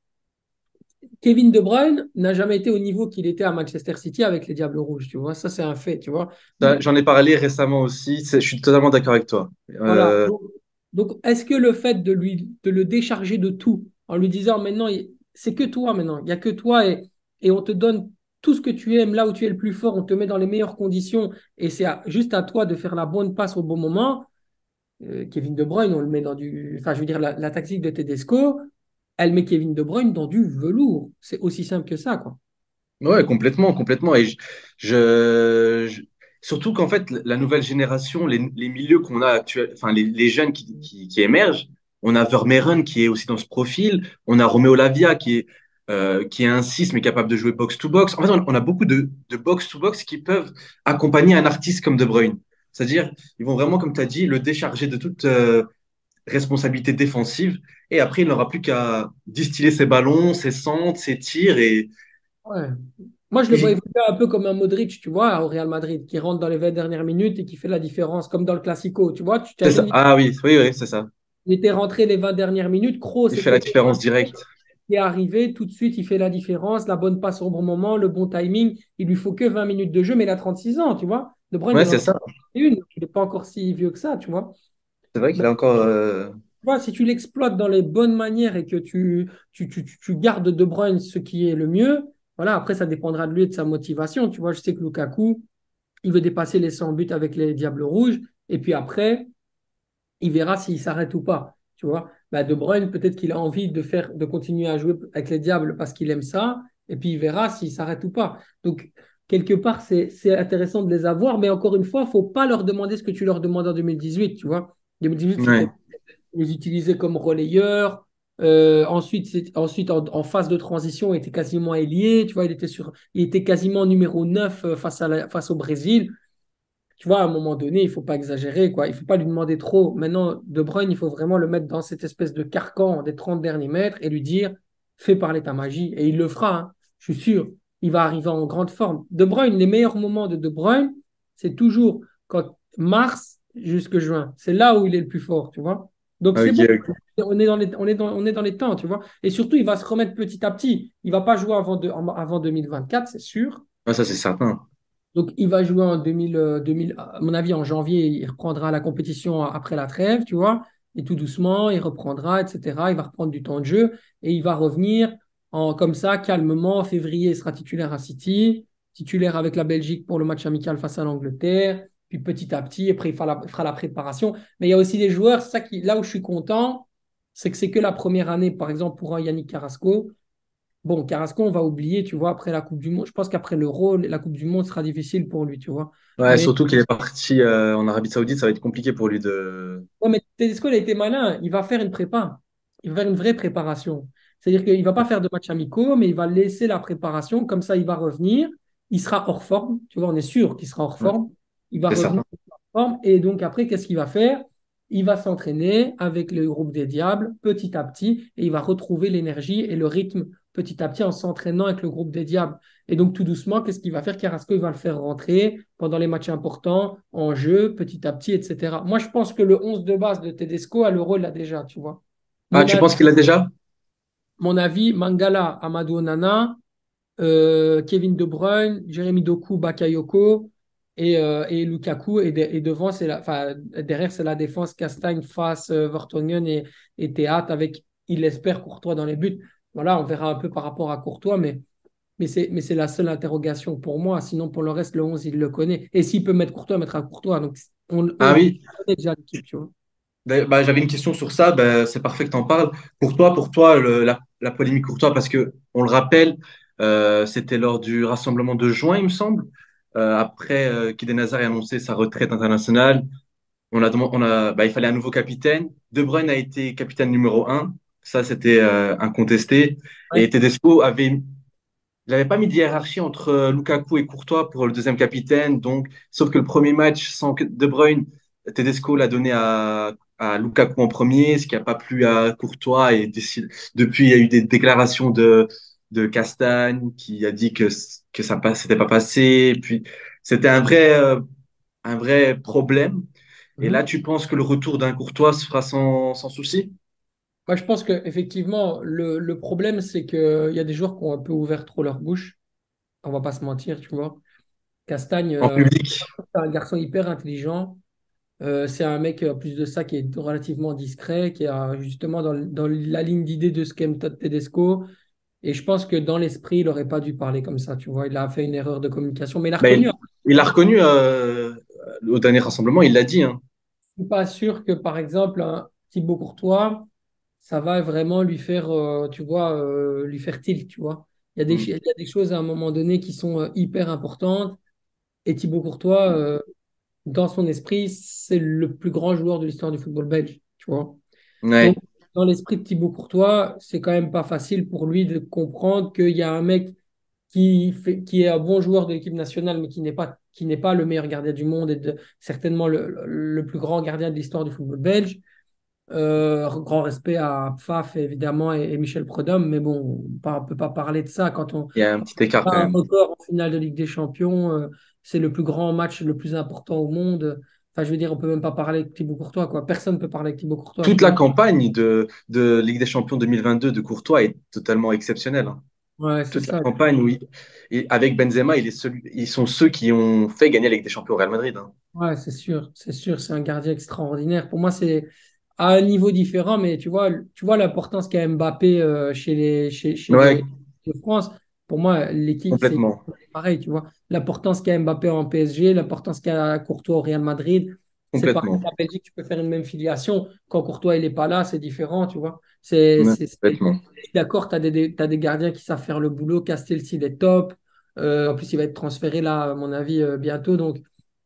Kevin De Bruyne n'a jamais été au niveau qu'il était à Manchester City avec les Diables Rouges, tu vois. Ça, c'est un fait, tu vois. Donc, J'en ai parlé récemment aussi. Je suis totalement d'accord avec toi. voilà. Donc, est-ce que le fait de le décharger de tout en lui disant maintenant, c'est que toi maintenant, il n'y a que toi et on te donne tout ce que tu aimes, là où tu es le plus fort, on te met dans les meilleures conditions et c'est juste à toi de faire la bonne passe au bon moment. Kevin De Bruyne, on le met dans du. Enfin, je veux dire, la tactique de Tedesco, elle met Kevin De Bruyne dans du velours. C'est aussi simple que ça, quoi. Ouais, complètement, complètement. Et surtout qu'en fait, la nouvelle génération, les milieux qu'on a actuellement, enfin, les jeunes qui émergent, on a Vermeeren qui est aussi dans ce profil, on a Romeo Lavia qui est un 6 mais capable de jouer box-to-box. En fait, on a beaucoup de box-to-box qui peuvent accompagner un artiste comme De Bruyne. C'est-à-dire, ils vont vraiment, comme tu as dit, le décharger de toute responsabilité défensive et après, il n'aura plus qu'à distiller ses ballons, ses centres, ses tirs Ouais. Moi, je le vois et évoluer un peu comme un Modric, tu vois, au Real Madrid, qui rentre dans les 20 dernières minutes et qui fait la différence, comme dans le Classico. Tu vois, tu as c'est vu, ça. Ah oui, oui, oui, c'est ça. il était rentré les 20 dernières minutes. Kroos Il fait la était différence directe. est arrivé, tout de suite, il fait la différence, la bonne passe au bon moment, le bon timing. Il lui faut que 20 minutes de jeu, mais il a 36 ans, tu vois. De Bruyne, Ouais, il en c'est a ça. une, il n'est pas encore si vieux que ça, tu vois. C'est vrai qu'il a encore. Vois, si tu l'exploites dans les bonnes manières et que tu gardes De Bruyne ce qui est le mieux, voilà, après, ça dépendra de lui et de sa motivation. Tu vois, je sais que Lukaku, il veut dépasser les 100 buts avec les Diables Rouges. Et puis après, il verra s'il s'arrête ou pas. Tu vois, bah, De Bruyne, peut-être qu'il a envie de continuer à jouer avec les Diables parce qu'il aime ça. Et puis, il verra s'il s'arrête ou pas. Donc, quelque part, c'est intéressant de les avoir. Mais encore une fois, il ne faut pas leur demander ce que tu leur demandes en 2018. Tu vois, 2018, c'était Ouais. les utiliser comme relayeur. Ensuite en phase de transition, il était quasiment ailier. Tu vois, il était quasiment numéro 9 face au Brésil. Tu vois, à un moment donné, il ne faut pas exagérer, quoi. Il ne faut pas lui demander trop. Maintenant, De Bruyne, il faut vraiment le mettre dans cette espèce de carcan des 30 derniers mètres et lui dire, fais parler ta magie. Et il le fera, hein. Je suis sûr. Il va arriver en grande forme. De Bruyne, les meilleurs moments de Bruyne, c'est toujours quand mars jusque juin. C'est là où il est le plus fort, tu vois. Donc c'est Ok, bon. ok. On est dans les temps, tu vois. Et surtout, il va se remettre petit à petit. Il ne va pas jouer avant 2024, c'est sûr. Ah, ça, c'est certain. Donc, il va jouer en 2000, à mon avis, en janvier, il reprendra la compétition après la trêve, tu vois, et tout doucement, il reprendra, etc. Il va reprendre du temps de jeu et il va revenir comme ça, calmement. En février, il sera titulaire à City, titulaire avec la Belgique pour le match amical face à l'Angleterre. Puis petit à petit, après, il fera la préparation. Mais il y a aussi des joueurs, là où je suis content, c'est que c'est que la première année, par exemple, pour un Yannick Carrasco. Bon, Carrasco, on va oublier, tu vois, après la Coupe du Monde. Je pense qu'après l'Euro, la Coupe du Monde sera difficile pour lui, tu vois. Ouais, Mais, surtout qu'il est parti en Arabie Saoudite, ça va être compliqué pour lui de. ouais, mais Tedesco, il a été malin. Il va faire une prépa. Il va faire une vraie préparation. C'est-à-dire qu'il ne va pas faire de matchs amicaux, mais il va laisser la préparation. Comme ça, il va revenir. Il sera hors forme. Tu vois, on est sûr qu'il sera hors Ouais, forme. Il va c'est ça. revenir hors forme. Et donc, après, qu'est-ce qu'il va faire? Il va s'entraîner avec le groupe des Diables petit à petit et il va retrouver l'énergie et le rythme petit à petit en s'entraînant avec le groupe des Diables. Et donc, tout doucement, qu'est-ce qu'il va faire? Carrasco, il va le faire rentrer pendant les matchs importants, en jeu, petit à petit, etc. Moi, je pense que le 11 de base de Tedesco, à l'Euro, il l'a déjà, tu vois. Ah, Mon tu avis, penses qu'il a déjà? mon avis, Mangala, Amadou Onana, Kevin De Bruyne, Jérémy Doku, Bakayoko et Lukaku. Et devant, enfin, derrière, c'est la défense Castagne, Fass, Vertonghen et Théat avec, il espère, Courtois dans les buts. Voilà, on verra un peu par rapport à Courtois, mais c'est la seule interrogation pour moi. Sinon, pour le reste, le 11 il le connaît. Et s'il peut mettre Courtois, il mettra Courtois. Donc, Ah oui. on connaît déjà l'équipe, tu vois. Bah, j'avais une question sur ça, bah, c'est parfait que tu en parles. Pour toi la polémique Courtois, parce que on le rappelle, c'était lors du rassemblement de juin, il me semble, après qu'Eden Hazard ait annoncé sa retraite internationale. Il fallait un nouveau capitaine. De Bruyne a été capitaine numéro un, ça c'était incontesté. Ouais. Et Tedesco il n'avait pas mis de hiérarchie entre Lukaku et Courtois pour le deuxième capitaine. Donc, sauf que le premier match sans De Bruyne, Tedesco l'a donné à Lukaku en premier, ce qui n'a pas plu à Courtois. Depuis, il y a eu des déclarations de Castagne qui a dit que ça s'était pas passé. Puis, c'était un vrai problème. Et là, Mhm. tu penses que le retour d'un Courtois se fera sans souci? Moi, je pense qu'effectivement, le problème, c'est qu'il y a des joueurs qui ont un peu ouvert trop leur bouche. On va pas se mentir, tu vois. Castagne, En public? c'est un garçon hyper intelligent. C'est un mec, en plus de ça, qui est relativement discret, qui est justement dans la ligne d'idée de ce qu'aime Todd Tedesco. Et je pense que dans l'esprit, il n'aurait pas dû parler comme ça, tu vois. Il a fait une erreur de communication, mais il a Ben, reconnu. il a reconnu au dernier rassemblement, il l'a dit, hein. Je suis pas sûr que, par exemple, un Thibaut Courtois, ça va vraiment lui faire, tu vois, lui faire tilt, tu vois. Il y a des choses à un moment donné qui sont hyper importantes. Et Thibaut Courtois, dans son esprit, c'est le plus grand joueur de l'histoire du football belge, tu vois. Donc, Ouais. dans l'esprit de Thibaut Courtois, c'est quand même pas facile pour lui de comprendre qu'il y a un mec qui est un bon joueur de l'équipe nationale, mais qui n'est pas le meilleur gardien du monde et certainement le plus grand gardien de l'histoire du football belge. Grand respect à Pfaff évidemment et Michel Prudhomme, mais bon, on ne peut pas parler de ça quand on Il y a un petit écart a quand un même. record en finale de Ligue des Champions. C'est le plus grand match, le plus important au monde. Enfin, je veux dire, on peut même pas parler avec Thibaut Courtois, quoi. Personne ne peut parler avec Thibaut Courtois, Toute tu la vois. campagne de Ligue des Champions 2022 de Courtois est totalement exceptionnelle, hein. Ouais, c'est Toute la ça. campagne, oui. Et avec Benzema, ils sont ceux qui ont fait gagner la Ligue des Champions au Real Madrid, hein. Ouais, c'est sûr, c'est sûr, c'est un gardien extraordinaire. Pour moi, c'est à un niveau différent, mais tu vois l'importance qu'a Mbappé chez Ouais, de France. Pour moi, l'équipe, c'est complètement. pareil, tu vois. L'importance qu'a Mbappé en PSG, l'importance qu'a Courtois au Real Madrid. C'est pareil, Complètement. la Belgique, tu peux faire une même filiation. Quand Courtois, il n'est pas là, c'est différent, tu vois. Ouais, complètement. D'accord, t'as des gardiens qui savent faire le boulot. Castells, il est top. En plus, il va être transféré là, à mon avis, bientôt. Donc,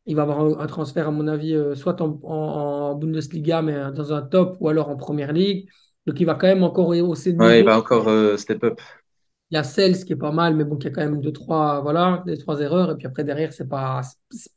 il va avoir un transfert, à mon avis, soit en Bundesliga, mais dans un top, ou alors en Première Ligue. Donc, il va quand même encore hausser de Ouais, il niveau. va encore step up. Il y a Cels qui est pas mal, mais bon, qui a quand même deux, trois, voilà, des trois erreurs. Et puis après, derrière, c'est pas.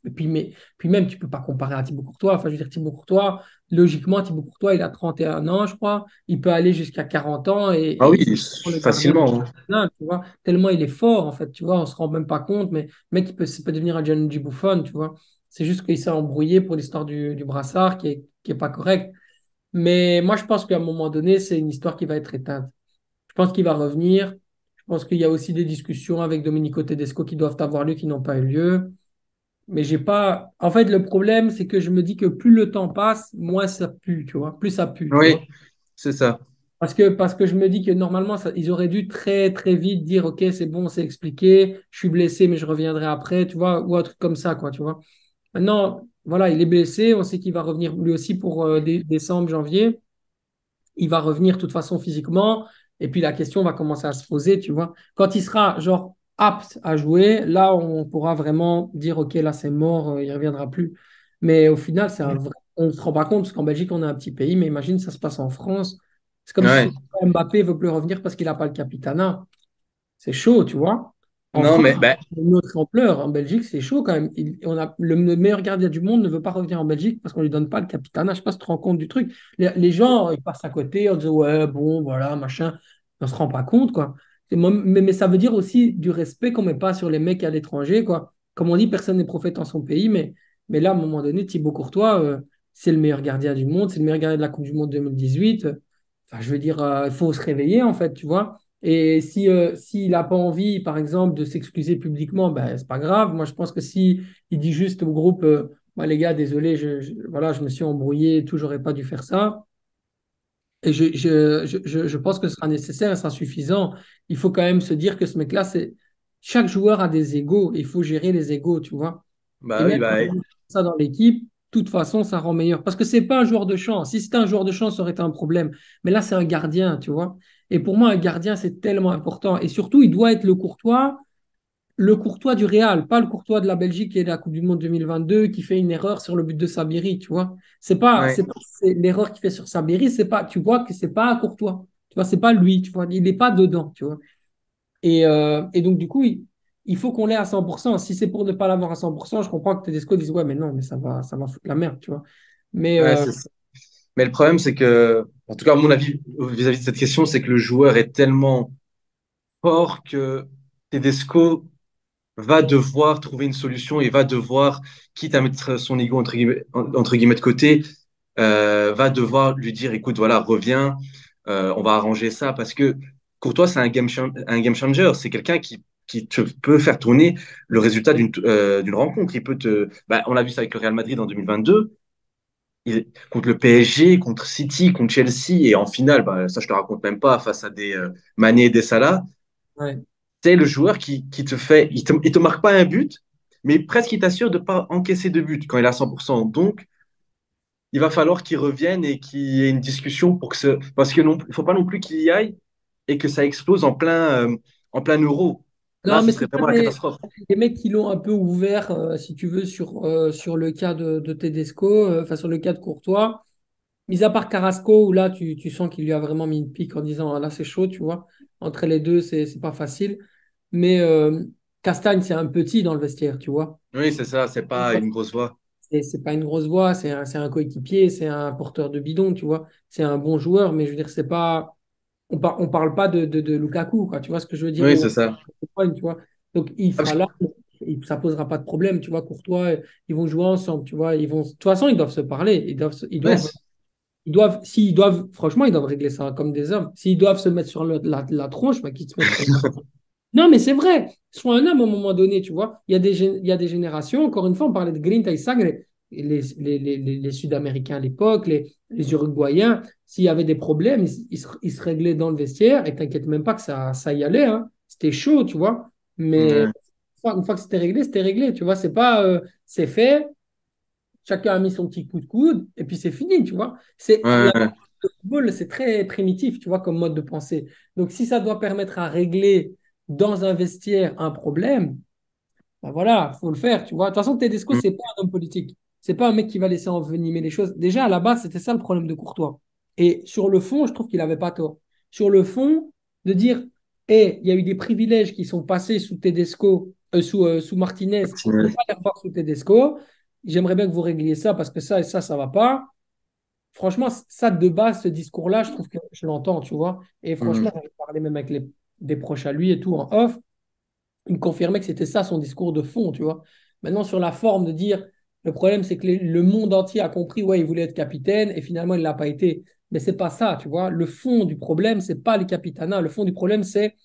Et puis même, tu peux pas comparer à Thibaut Courtois. Enfin, je veux dire, Thibaut Courtois, logiquement, Thibaut Courtois, il a 31 ans, je crois. Il peut aller jusqu'à 40 ans Ah oui, et c'est le gardien de facilement, hein. national, tu vois. Tellement il est fort, en fait, tu vois. On se rend même pas compte, mais le mec, ça peut devenir un Gianluigi Buffon, tu vois. C'est juste qu'il s'est embrouillé pour l'histoire du brassard qui est pas correct. Mais moi, je pense qu'à un moment donné, c'est une histoire qui va être éteinte. Je pense qu'il va revenir. Je pense qu'il y a aussi des discussions avec Domenico Tedesco qui doivent avoir lieu, qui n'ont pas eu lieu. Mais j'ai pas. En fait, le problème, c'est que je me dis que plus le temps passe, moins ça pue, tu vois. Plus ça pue, tu Oui, vois. c'est ça. Parce que je me dis que normalement, ils auraient dû très, très vite dire, OK, c'est bon, c'est expliqué, je suis blessé, mais je reviendrai après, tu vois, ou un truc comme ça, quoi, tu vois. Maintenant, voilà, il est blessé, on sait qu'il va revenir lui aussi pour décembre, janvier. il va revenir de toute façon physiquement. Et puis la question va commencer à se poser, tu vois. Quand il sera genre apte à jouer, là, on pourra vraiment dire, OK, là, c'est mort, il ne reviendra plus. Mais au final, on ne se rend pas compte, parce qu'en Belgique, on est un petit pays, mais imagine, ça se passe en France. C'est comme si Ouais. Mbappé ne veut plus revenir parce qu'il n'a pas le capitanat. C'est chaud, tu vois. En Non, France, mais ben, c'est une autre ampleur. En Belgique, c'est chaud quand même. On a, le meilleur gardien du monde ne veut pas revenir en Belgique parce qu'on ne lui donne pas le capitanat. Je ne sais pas si tu te rends compte du truc. Les gens, ils passent à côté en disant, ouais, bon, voilà, machin. On ne se rend pas compte, quoi. Mais ça veut dire aussi du respect qu'on ne met pas sur les mecs à l'étranger, quoi. Comme on dit, personne n'est prophète en son pays, mais là, à un moment donné, Thibaut Courtois, c'est le meilleur gardien du monde, c'est le meilleur gardien de la Coupe du Monde 2018. Enfin, je veux dire, il faut se réveiller, en fait, tu vois. Et si, s'il n'a pas envie, par exemple, de s'excuser publiquement, ben, c'est pas grave. Moi, je pense que si il dit juste au groupe, bah, les gars, désolé, voilà, je me suis embrouillé, et tout, j'aurais pas dû faire ça. Et je pense que ce sera nécessaire et ce sera suffisant. Il faut quand même se dire que ce mec-là, chaque joueur a des égos et il faut gérer les égos, tu vois. Et bah oui, même bah, quand on met ça dans l'équipe, de toute façon, ça rend meilleur. Parce que c'est pas un joueur de champ. Si c'était un joueur de champ, ça aurait été un problème. Mais là, c'est un gardien, tu vois. Et pour moi, un gardien, c'est tellement important. Et surtout, il doit être le Courtois du Real, pas le Courtois de la Belgique et de la Coupe du Monde 2022 qui fait une erreur sur le but de Sabiri, tu vois. ouais, C'est l'erreur qu'il fait sur Sabiri, c'est pas, tu vois que c'est pas Courtois. Tu vois, c'est pas lui, tu vois. Il n'est pas dedans, tu vois. Et donc, du coup, il faut qu'on l'ait à 100%. Si c'est pour ne pas l'avoir à 100%, je comprends que Tedesco dise, ouais, mais non, mais ça va foutre la merde, tu vois. Mais ouais, c'est ça. Mais le problème, c'est que, en tout cas, à mon avis, vis-à-vis de cette question, c'est que le joueur est tellement fort que Tedesco va devoir trouver une solution et va devoir, quitte à mettre son ego entre guillemets de côté, va devoir lui dire, écoute, voilà, reviens, on va arranger ça parce que Courtois, c'est un game changer, c'est quelqu'un qui te peut faire tourner le résultat d'une rencontre. Il peut bah, on l'a vu ça avec le Real Madrid en 2022. Contre le PSG, contre City, contre Chelsea, et en finale, bah, ça je te raconte même pas, face à des Mané et des Salah, ouais. c'est le joueur qui te fait, il te marque pas un but, mais presque il t'assure de pas encaisser de but quand il est à 100%. Donc, il va falloir qu'il revienne et qu'il y ait une discussion pour que parce que non, il faut pas non plus qu'il y aille et que ça explose en plein euro. Là, Non, ce mais serait c'est vraiment la catastrophe. des mecs qui l'ont un peu ouvert, si tu veux, sur le cas de Tedesco, enfin sur le cas de Courtois. Mis à part Carrasco, où là, tu sens qu'il lui a vraiment mis une pique en disant, ah, là, c'est chaud, tu vois. Entre les deux, c'est pas facile. Mais Castagne, c'est un petit dans le vestiaire, tu vois. Oui, c'est ça, c'est pas une grosse voix. C'est pas une grosse voix, c'est un coéquipier, c'est un porteur de bidon, tu vois. C'est un bon joueur, mais je veux dire, c'est pas. On parle pas de Lukaku, quoi. Tu vois ce que je veux dire Oui, c'est ça. tu vois. Donc, il Ah, sera là, ça posera pas de problème, tu vois. Courtois, ils vont jouer ensemble, tu vois. De toute façon, ils doivent se parler. ouais, S'ils doivent, franchement, ils doivent régler ça comme des hommes. S'ils doivent se mettre sur la tronche, bah, qu'ils se mettent sur la tronche. Non, mais c'est vrai. Sois un homme à un moment donné, tu vois. Il y a des générations, encore une fois, on parlait de Grinta et Sagre, les Sud-Américains à l'époque, les Uruguayens, s'il y avait des problèmes, ils se réglaient dans le vestiaire et t'inquiète même pas que ça y allait, hein. C'était chaud, tu vois. Mais ouais, une fois que c'était réglé, tu vois. C'est pas, c'est fait, chacun a mis son petit coup de coude et puis c'est fini, tu vois. ouais, Le football, c'est très primitif, tu vois, comme mode de pensée. Donc, si ça doit permettre à régler dans un vestiaire un problème, ben voilà, faut le faire, tu vois. De toute façon, Tedesco, ouais. c'est pas un homme politique. C'est pas un mec qui va laisser envenimer les choses. Déjà, à la base, c'était ça le problème de Courtois. Et sur le fond, je trouve qu'il avait pas tort. Sur le fond, de dire, il y a eu des privilèges qui sont passés sous Tedesco, sous Martinez, je ne veux Martinez. pas les revoir sous Tedesco. J'aimerais bien que vous régliez ça parce que ça et ça va pas. Franchement, ça de base, ce discours-là, je trouve que je l'entends, tu vois. Et franchement, Mm. j'avais parlé même avec des proches à lui et tout en off. Il me confirmait que c'était ça son discours de fond, tu vois. Maintenant, sur la forme de dire, le problème, c'est que le monde entier a compris, ouais, il voulait être capitaine et finalement, il ne l'a pas été. Mais c'est pas ça, tu vois. Le fond du problème, c'est pas le capitanat. Le fond du problème, c'est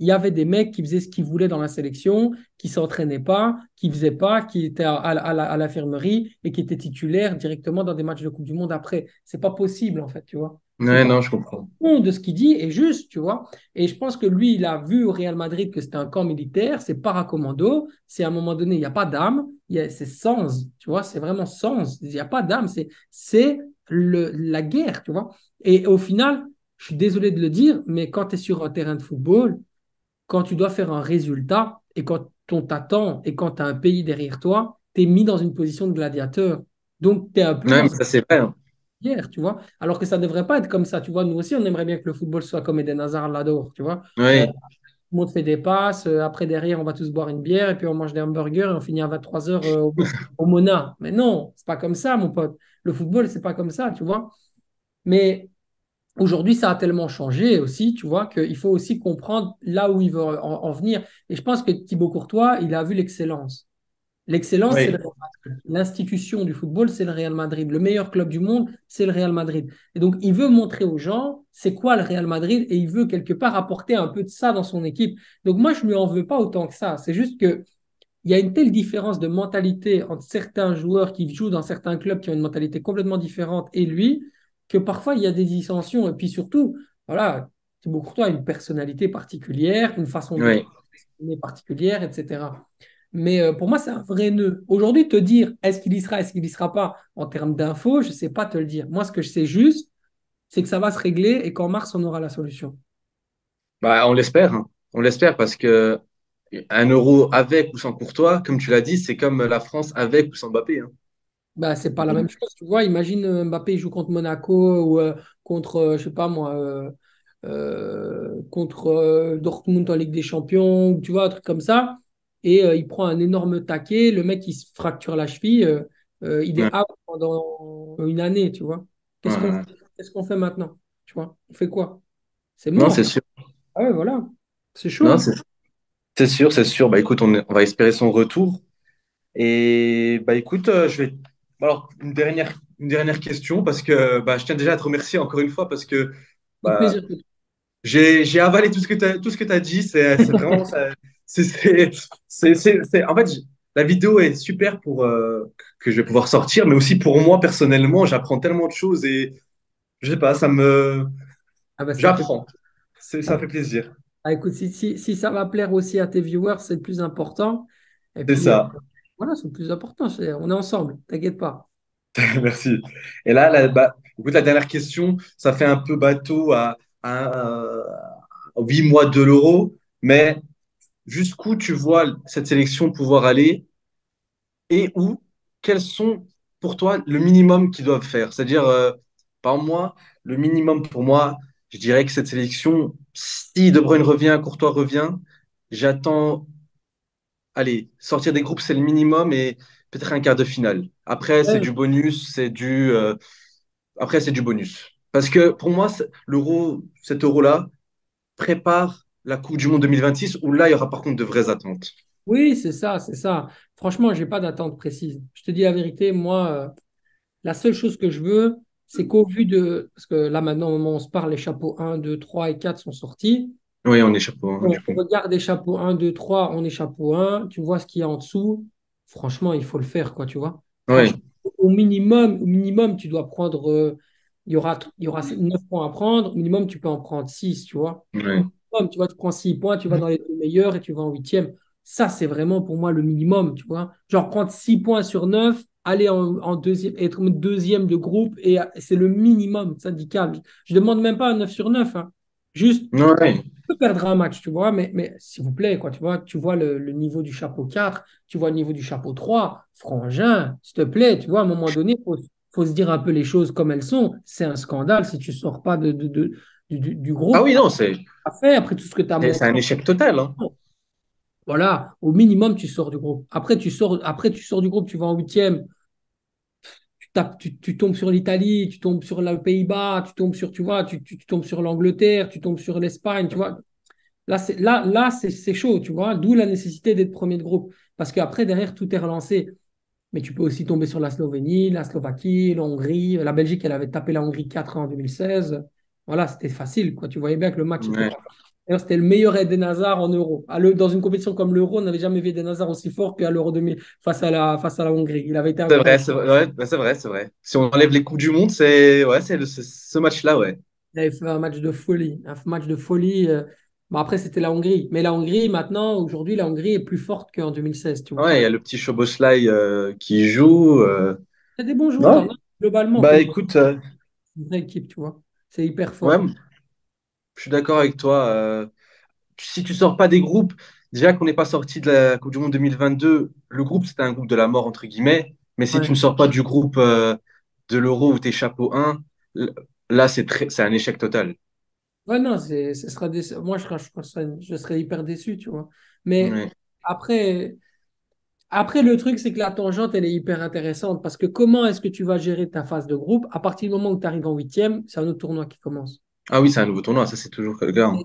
il y avait des mecs qui faisaient ce qu'ils voulaient dans la sélection, qui s'entraînaient pas, qui faisaient pas, qui étaient à l'infirmerie et qui étaient titulaires directement dans des matchs de Coupe du Monde après. C'est pas possible, en fait, tu vois. C'est Ouais, pas non, je comprends. fond de ce qu'il dit est juste, tu vois. Et je pense que lui, il a vu au Real Madrid que c'était un camp militaire, c'est paracommando, c'est à un moment donné, il n'y a pas d'âme, c'est sans, tu vois, c'est vraiment sans, il n'y a pas d'âme, c'est la guerre, tu vois. Et au final, je suis désolé de le dire, mais quand tu es sur un terrain de football, quand tu dois faire un résultat et quand on t'attend et quand tu as un pays derrière toi, tu es mis dans une position de gladiateur. Donc, tu es un peu Ouais, dans mais une ça c'est vrai, hein. guerre, tu vois. Alors que ça ne devrait pas être comme ça, tu vois. Nous aussi, on aimerait bien que le football soit comme Eden Hazard l'adore, tu vois. Oui, Tout le monde fait des passes, après derrière, on va tous boire une bière et puis on mange des hamburgers et on finit à 23 heures au Mona. Mais non, c'est pas comme ça, mon pote. Le football, c'est pas comme ça, tu vois. Mais aujourd'hui, ça a tellement changé aussi, tu vois, qu'il faut aussi comprendre là où il veut en venir. Et je pense que Thibaut Courtois, il a vu l'excellence. L'excellence, c'est le oui, Real Madrid. L'institution du football, c'est le Real Madrid. Le meilleur club du monde, c'est le Real Madrid. Et donc, il veut montrer aux gens c'est quoi le Real Madrid et il veut quelque part apporter un peu de ça dans son équipe. Donc, moi, je ne lui en veux pas autant que ça. C'est juste que il y a une telle différence de mentalité entre certains joueurs qui jouent dans certains clubs qui ont une mentalité complètement différente et lui, que parfois il y a des dissensions. Et puis surtout, voilà, Thibaut Courtois a une personnalité particulière, une façon de oui. s'exprimer particulière, etc. Mais pour moi, c'est un vrai nœud. Aujourd'hui, te dire est-ce qu'il y sera pas en termes d'infos, je ne sais pas te le dire. Moi, ce que je sais juste, c'est que ça va se régler et qu'en mars, on aura la solution. Bah, on l'espère, hein. On l'espère parce que un euro avec ou sans Courtois, comme tu l'as dit, c'est comme la France avec ou sans Mbappé, hein. Bah, c'est pas la même Donc, chose, tu vois. Imagine Mbappé il joue contre Monaco ou contre, je sais pas moi, contre Dortmund en Ligue des Champions, ou tu vois, un truc comme ça. Et il prend un énorme taquet. Le mec, il se fracture la cheville. Il ouais, est out pendant une année, tu vois. ouais, ouais. Qu'est-ce qu'on fait maintenant? Tu vois, on fait quoi? C'est Non, mort. c'est sûr. Ah ouais, voilà. C'est Non, chaud. c'est sûr, c'est sûr. Bah écoute, on va espérer son retour. Et bah écoute, je vais. Alors, une dernière question parce que bah, je tiens déjà à te remercier encore une fois parce que Tout bah, plaisir. j'ai avalé tout ce que tu as dit. C'est vraiment ça. En fait, la vidéo est super pour que je vais pouvoir sortir, mais aussi pour moi personnellement, j'apprends tellement de choses et je sais pas, Ah bah, ça fait. j'apprends. Ça fait plaisir. Ah, écoute, si ça va plaire aussi à tes viewers, c'est le plus important. Et C'est puis, ça. voilà, c'est le plus important. On est ensemble, t'inquiète pas. Merci. Et là, bah, écoute, la dernière question, ça fait un peu bateau à 8 mois de l'Euro, mais jusqu'où tu vois cette sélection pouvoir aller et où, quels sont pour toi le minimum qu'ils doivent faire? C'est-à-dire, par moi, le minimum pour moi, je dirais que cette sélection, si De Bruyne revient, Courtois revient, j'attends, allez, sortir des groupes, c'est le minimum et peut-être un quart de finale. Après, c'est Ouais. du bonus, après, c'est du bonus. Parce que pour moi, cet euro-là prépare la Coupe du Monde 2026 où là, il y aura par contre de vraies attentes. Oui, c'est ça, c'est ça. Franchement, j'ai pas d'attente précise. Je te dis la vérité, moi, la seule chose que je veux, c'est qu'au vu de. Parce que là, maintenant, au moment où on se parle, les chapeaux 1, 2, 3 et 4 sont sortis. Oui, on est chapeau, hein, On du coup. regarde les chapeaux 1, 2, 3, on est chapeau 1. Tu vois ce qu'il y a en dessous. Franchement, il faut le faire, quoi, tu vois. Oui, Franchement, au minimum, tu dois prendre. Il y aura 9 points à prendre. Au minimum, tu peux en prendre 6, tu vois. Au oui. minimum, tu vois, tu prends 6 points, tu vas dans les deux meilleurs et tu vas en huitième. Ça, c'est vraiment pour moi le minimum, tu vois. Genre prendre 6 points sur 9, aller en deuxième, être deuxième de groupe, et c'est le minimum syndical. Je ne demande même pas un 9 sur 9, hein. Juste Oui. peut perdre un match, tu vois, mais s'il vous plaît, quoi, tu vois le niveau du chapeau 4, tu vois le niveau du chapeau 3, frangin, s'il te plaît, tu vois, à un moment donné, faut se dire un peu les choses comme elles sont. C'est un scandale si tu sors pas du Ah groupe oui, non, après tout ce que tu as c'est un montré. échec total, hein. Voilà, au minimum, tu sors du groupe. Après, tu sors du groupe, tu vas en huitième, tu tombes sur l'Italie, tu tombes sur les Pays-Bas, tu tombes sur, tu vois, tu tombes sur l'Angleterre, tu tombes sur l'Espagne, tu vois. Là, c'est chaud, tu vois, d'où la nécessité d'être premier de groupe. Parce qu'après, derrière, tout est relancé. Mais tu peux aussi tomber sur la Slovénie, la Slovaquie, la Hongrie. La Belgique, elle avait tapé la Hongrie 4 en 2016. Voilà, c'était facile, quoi. Tu voyais bien que le match était Ouais. pas. D'ailleurs, c'était le meilleur Eden Hazard en Euro. Dans une compétition comme l'Euro, on n'avait jamais vu Eden Hazard aussi fort qu'à l'Euro 2000 face à la Hongrie. Il avait été C'est vrai, incroyable. c'est vrai, ouais, bah, c'est vrai, c'est vrai. Si on enlève les Coupes du Monde, c'est ce match-là, ouais. Il avait fait un match de folie. Un match de folie. Bon, après, c'était la Hongrie. Mais la Hongrie, maintenant, aujourd'hui, la Hongrie est plus forte qu'en 2016, tu vois. Ouais, il y a le petit Szoboszlai qui joue. Il y a des bons joueurs, Non? hein. globalement, Bah c'est écoute, une vraie équipe, tu vois. C'est hyper ouais, fort. je suis d'accord avec toi. Si tu sors pas des groupes, déjà qu'on n'est pas sorti de la Coupe du Monde 2022, le groupe c'était un groupe de la mort entre guillemets. Mais si tu Ouais. ne sors pas du groupe de l'Euro où tu es chapeau 1, là c'est un échec total. Ouais, non, ce sera moi, je serais hyper déçu, tu vois. Mais Ouais. après, après, le truc, c'est que la tangente, elle est hyper intéressante parce que comment est-ce que tu vas gérer ta phase de groupe? À partir du moment où tu arrives en huitième, c'est un autre tournoi qui commence. Ah oui, c'est un nouveau tournoi, ça c'est toujours le cas, hein.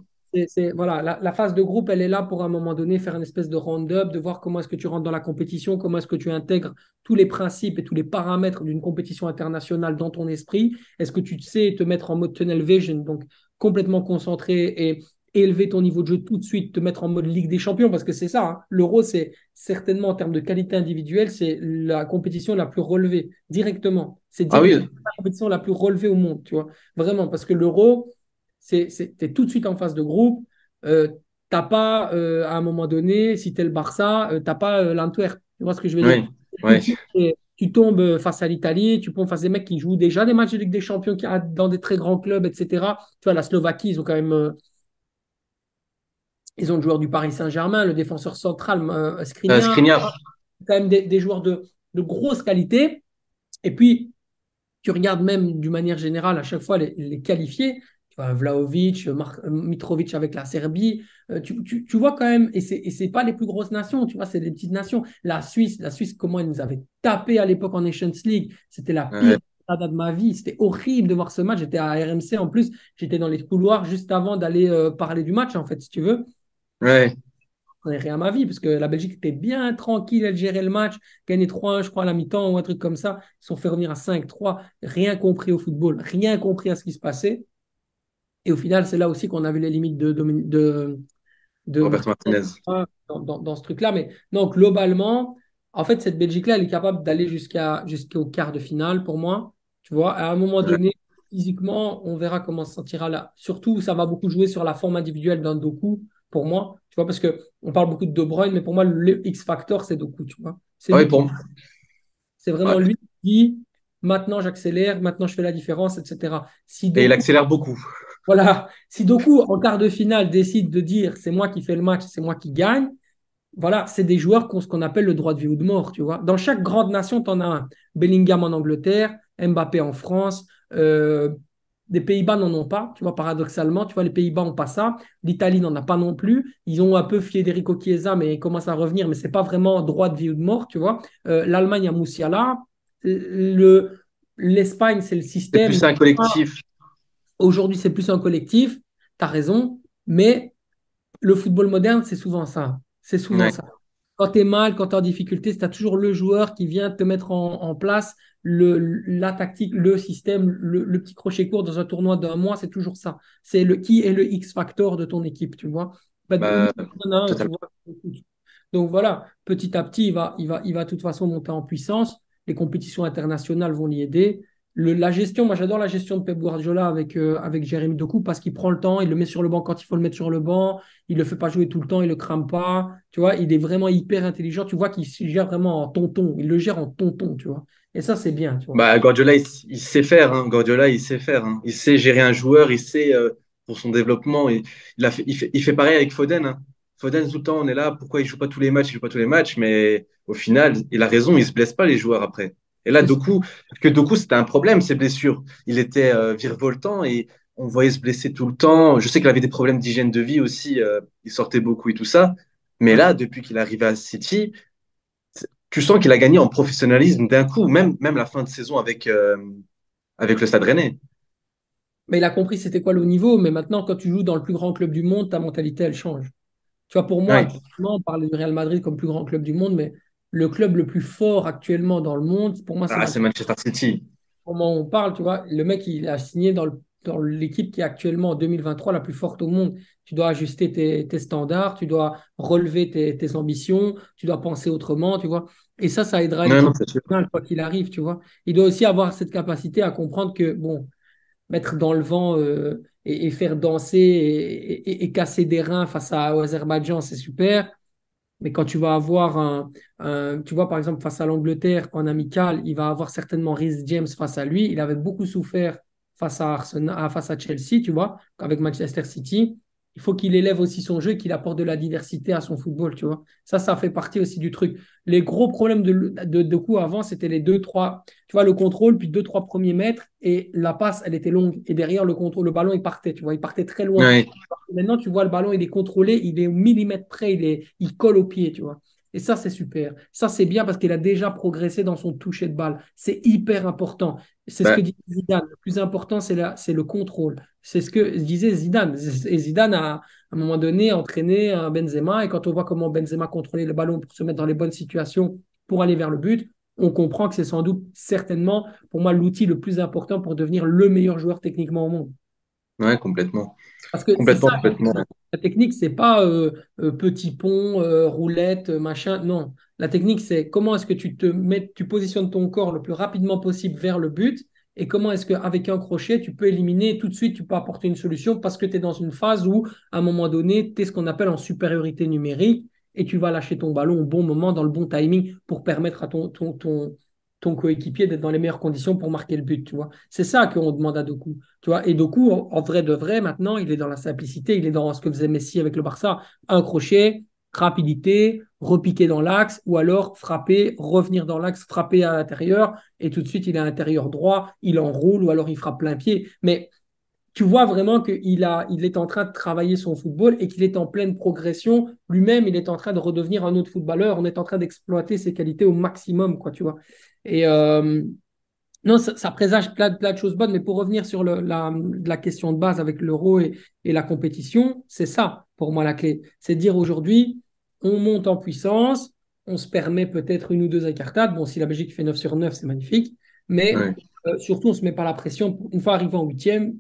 Voilà, la phase de groupe, elle est là pour à un moment donné faire une espèce de round-up, de voir comment est-ce que tu rentres dans la compétition, comment est-ce que tu intègres tous les principes et tous les paramètres d'une compétition internationale dans ton esprit. Est-ce que tu sais te mettre en mode tunnel vision, donc complètement concentré et élever ton niveau de jeu tout de suite, te mettre en mode Ligue des Champions, parce que c'est ça, hein. L'Euro, c'est certainement en termes de qualité individuelle, c'est la compétition la plus relevée, directement. C'est Ah directement oui, la compétition la plus relevée au monde, tu vois. Vraiment, parce que l'Euro t'es tout de suite en phase de groupe. T'as pas, à un moment donné, si tu es le Barça, t'as pas l'Antwerp. Tu vois ce que je veux dire? oui, Tout de oui. suite, tu tombes face à l'Italie, tu tombes face à des mecs qui jouent déjà des matchs de Ligue des Champions dans des très grands clubs, etc. Tu vois, la Slovaquie, ils ont quand même. Ils ont le joueur du Paris Saint-Germain, le défenseur central, Skriniar. Skriniar. Quand même des joueurs de grosse qualité. Et puis, tu regardes même d'une manière générale à chaque fois les qualifiés, tu vois, Vlahovic, Mitrovic avec la Serbie, tu vois quand même, et c'est pas les plus grosses nations, tu vois, c'est des petites nations. La Suisse, comment ils nous avaient tapé à l'époque en Nations League, c'était la pire Ouais, de ma vie, c'était horrible de voir ce match, j'étais à RMC en plus, j'étais dans les couloirs juste avant d'aller parler du match en fait, si tu veux. ouais. Je connais rien à ma vie, parce que la Belgique était bien tranquille, elle gérait le match, gagné 3-1, je crois, à la mi-temps ou un truc comme ça. Ils sont fait revenir à 5-3, rien compris au football, rien compris à ce qui se passait. Et au final, c'est là aussi qu'on a vu les limites de Roberto Martinez Martinez. dans ce truc-là. Mais non, globalement, en fait, cette Belgique-là, elle est capable d'aller jusqu'au quart de finale pour moi. Tu vois, à un moment Ouais. donné, physiquement, on verra comment se sentira là. Surtout, ça va beaucoup jouer sur la forme individuelle d'un Doku pour moi. Tu vois, parce que on parle beaucoup de De Bruyne, mais pour moi, le X-Factor, c'est Doku, tu vois. C'est Ah oui, lui qui, pour c'est vraiment ouais. lui qui dit, maintenant j'accélère, maintenant je fais la différence, etc. Si Et il Doku accélère beaucoup. voilà, si Doku, en quart de finale, décide de dire c'est moi qui fais le match, c'est moi qui gagne, voilà, c'est des joueurs qui ont ce qu'on appelle le droit de vie ou de mort, tu vois. Dans chaque grande nation, tu en as un. Bellingham en Angleterre, Mbappé en France, les Pays-Bas n'en ont pas, tu vois, paradoxalement, tu vois, les Pays-Bas n'ont pas ça, l'Italie n'en a pas non plus, ils ont un peu Federico Chiesa, mais il commence à revenir, mais c'est pas vraiment droit de vie ou de mort, tu vois. L'Allemagne a Musiala, le, l'Espagne, c'est le C'est système. plus un collectif. Aujourd'hui, c'est plus un collectif, tu as raison, mais le football moderne, c'est souvent ça. C'est souvent Ouais. ça. Quand tu es mal, quand tu es en difficulté, tu as toujours le joueur qui vient te mettre en place la tactique, le système, le petit crochet court dans un tournoi d'un mois, c'est toujours ça. C'est qui est le X-factor de ton équipe, tu vois. Bah, lui, Bah, il y en a un, tu totalement. vois. Donc voilà, petit à petit, il va de toute façon monter en puissance. Les compétitions internationales vont l'y aider. La gestion, moi j'adore la gestion de Pep Guardiola avec Jérémy Doku parce qu'il prend le temps, il le met sur le banc quand il faut le mettre sur le banc, il le fait pas jouer tout le temps, il le crame pas, tu vois, il est vraiment hyper intelligent, tu vois qu'il se gère vraiment en tonton, il le gère en tonton, tu vois. Et ça c'est bien, tu vois. Bah, Guardiola, il sait faire, hein. Guardiola, il sait faire, hein. Il sait gérer un joueur, il sait pour son développement. Il fait pareil avec Foden, hein. Foden, tout le temps, on est là, pourquoi il joue pas tous les matchs, il joue pas tous les matchs, mais au final, il a raison, il se blesse pas les joueurs après. Et là, C'est ça. Doku, parce que Doku, c'était un problème, ses blessures. Il était virevoltant et on voyait se blesser tout le temps. Je sais qu'il avait des problèmes d'hygiène de vie aussi, il sortait beaucoup et tout ça. Mais Ouais. là, depuis qu'il est arrivé à City, tu sens qu'il a gagné en professionnalisme d'un coup, même la fin de saison avec le Stade Rennais. Mais il a compris c'était quoi le haut niveau, mais maintenant quand tu joues dans le plus grand club du monde, ta mentalité elle change. Tu vois, pour moi, Ouais. actuellement, on parle du Real Madrid comme plus grand club du monde, mais le club le plus fort actuellement dans le monde, pour moi, c'est Ah, c'est Manchester. Manchester City. Au moment où on parle, tu vois, le mec, il a signé dans l'équipe qui est actuellement en 2023 la plus forte au monde. Tu dois ajuster tes standards, tu dois relever tes ambitions, tu dois penser autrement, tu vois. Et ça aidera Non, non, l'équipe c'est sûr. quoi qu'il arrive, tu vois. Il doit aussi avoir cette capacité à comprendre que, bon, mettre dans le vent et faire danser et casser des reins face au Azerbaïdjan, c'est super. Mais quand tu vas avoir tu vois, par exemple, face à l'Angleterre en amical, il va avoir certainement Reece James face à lui. Il avait beaucoup souffert face à Arsenal, face à Chelsea, tu vois, avec Manchester City. Il faut qu'il élève aussi son jeu, qu'il apporte de la diversité à son football, tu vois. Ça fait partie aussi du truc. Les gros problèmes de coup avant, c'était les deux, trois, tu vois, le contrôle, puis deux, trois premiers mètres, et la passe, elle était longue. Et derrière le contrôle, le ballon, il partait, tu vois, il partait très loin. Ouais, Maintenant, tu vois, le ballon, il est contrôlé, il est au millimètre près, il colle au pied, tu vois. Et ça, c'est super. Ça, c'est bien parce qu'il a déjà progressé dans son toucher de balle. C'est hyper important. C'est ce que bah, dit Zidane. Le plus important, c'est le contrôle. C'est ce que disait Zidane. Et Zidane a, à un moment donné, entraîné un Benzema. Et quand on voit comment Benzema contrôlait le ballon pour se mettre dans les bonnes situations pour aller vers le but, on comprend que c'est sans doute, certainement, pour moi, l'outil le plus important pour devenir le meilleur joueur techniquement au monde. ouais, complètement. Parce que c'est Complètement, ça, complètement. la technique, c'est pas petit pont, roulette, machin. Non. La technique, c'est comment est-ce que tu positionnes ton corps le plus rapidement possible vers le but et comment est-ce qu'avec un crochet, tu peux éliminer tout de suite, tu peux apporter une solution parce que tu es dans une phase où, à un moment donné, tu es ce qu'on appelle en supériorité numérique et tu vas lâcher ton ballon au bon moment, dans le bon timing pour permettre à ton coéquipier d'être dans les meilleures conditions pour marquer le but, tu vois. C'est ça qu'on demande à Doku. Tu vois, et Doku, en vrai de vrai, maintenant, il est dans la simplicité, il est dans ce que faisait Messi avec le Barça. Un crochet, rapidité, repiquer dans l'axe, ou alors frapper, revenir dans l'axe, frapper à l'intérieur, et tout de suite, il est à l'intérieur droit, il enroule, ou alors il frappe plein pied. Mais tu vois vraiment il est en train de travailler son football et qu'il est en pleine progression. Lui-même, il est en train de redevenir un autre footballeur. On est en train d'exploiter ses qualités au maximum, quoi, tu vois. Et, non, ça présage plein de choses bonnes, mais pour revenir sur la question de base avec l'euro et la compétition, c'est ça pour moi la clé. C'est de dire aujourd'hui, on monte en puissance, on se permet peut-être une ou deux écartades. Bon, si la Belgique fait 9 sur 9, c'est magnifique, mais Ouais, surtout, on ne se met pas la pression. Une fois arrivé en huitième,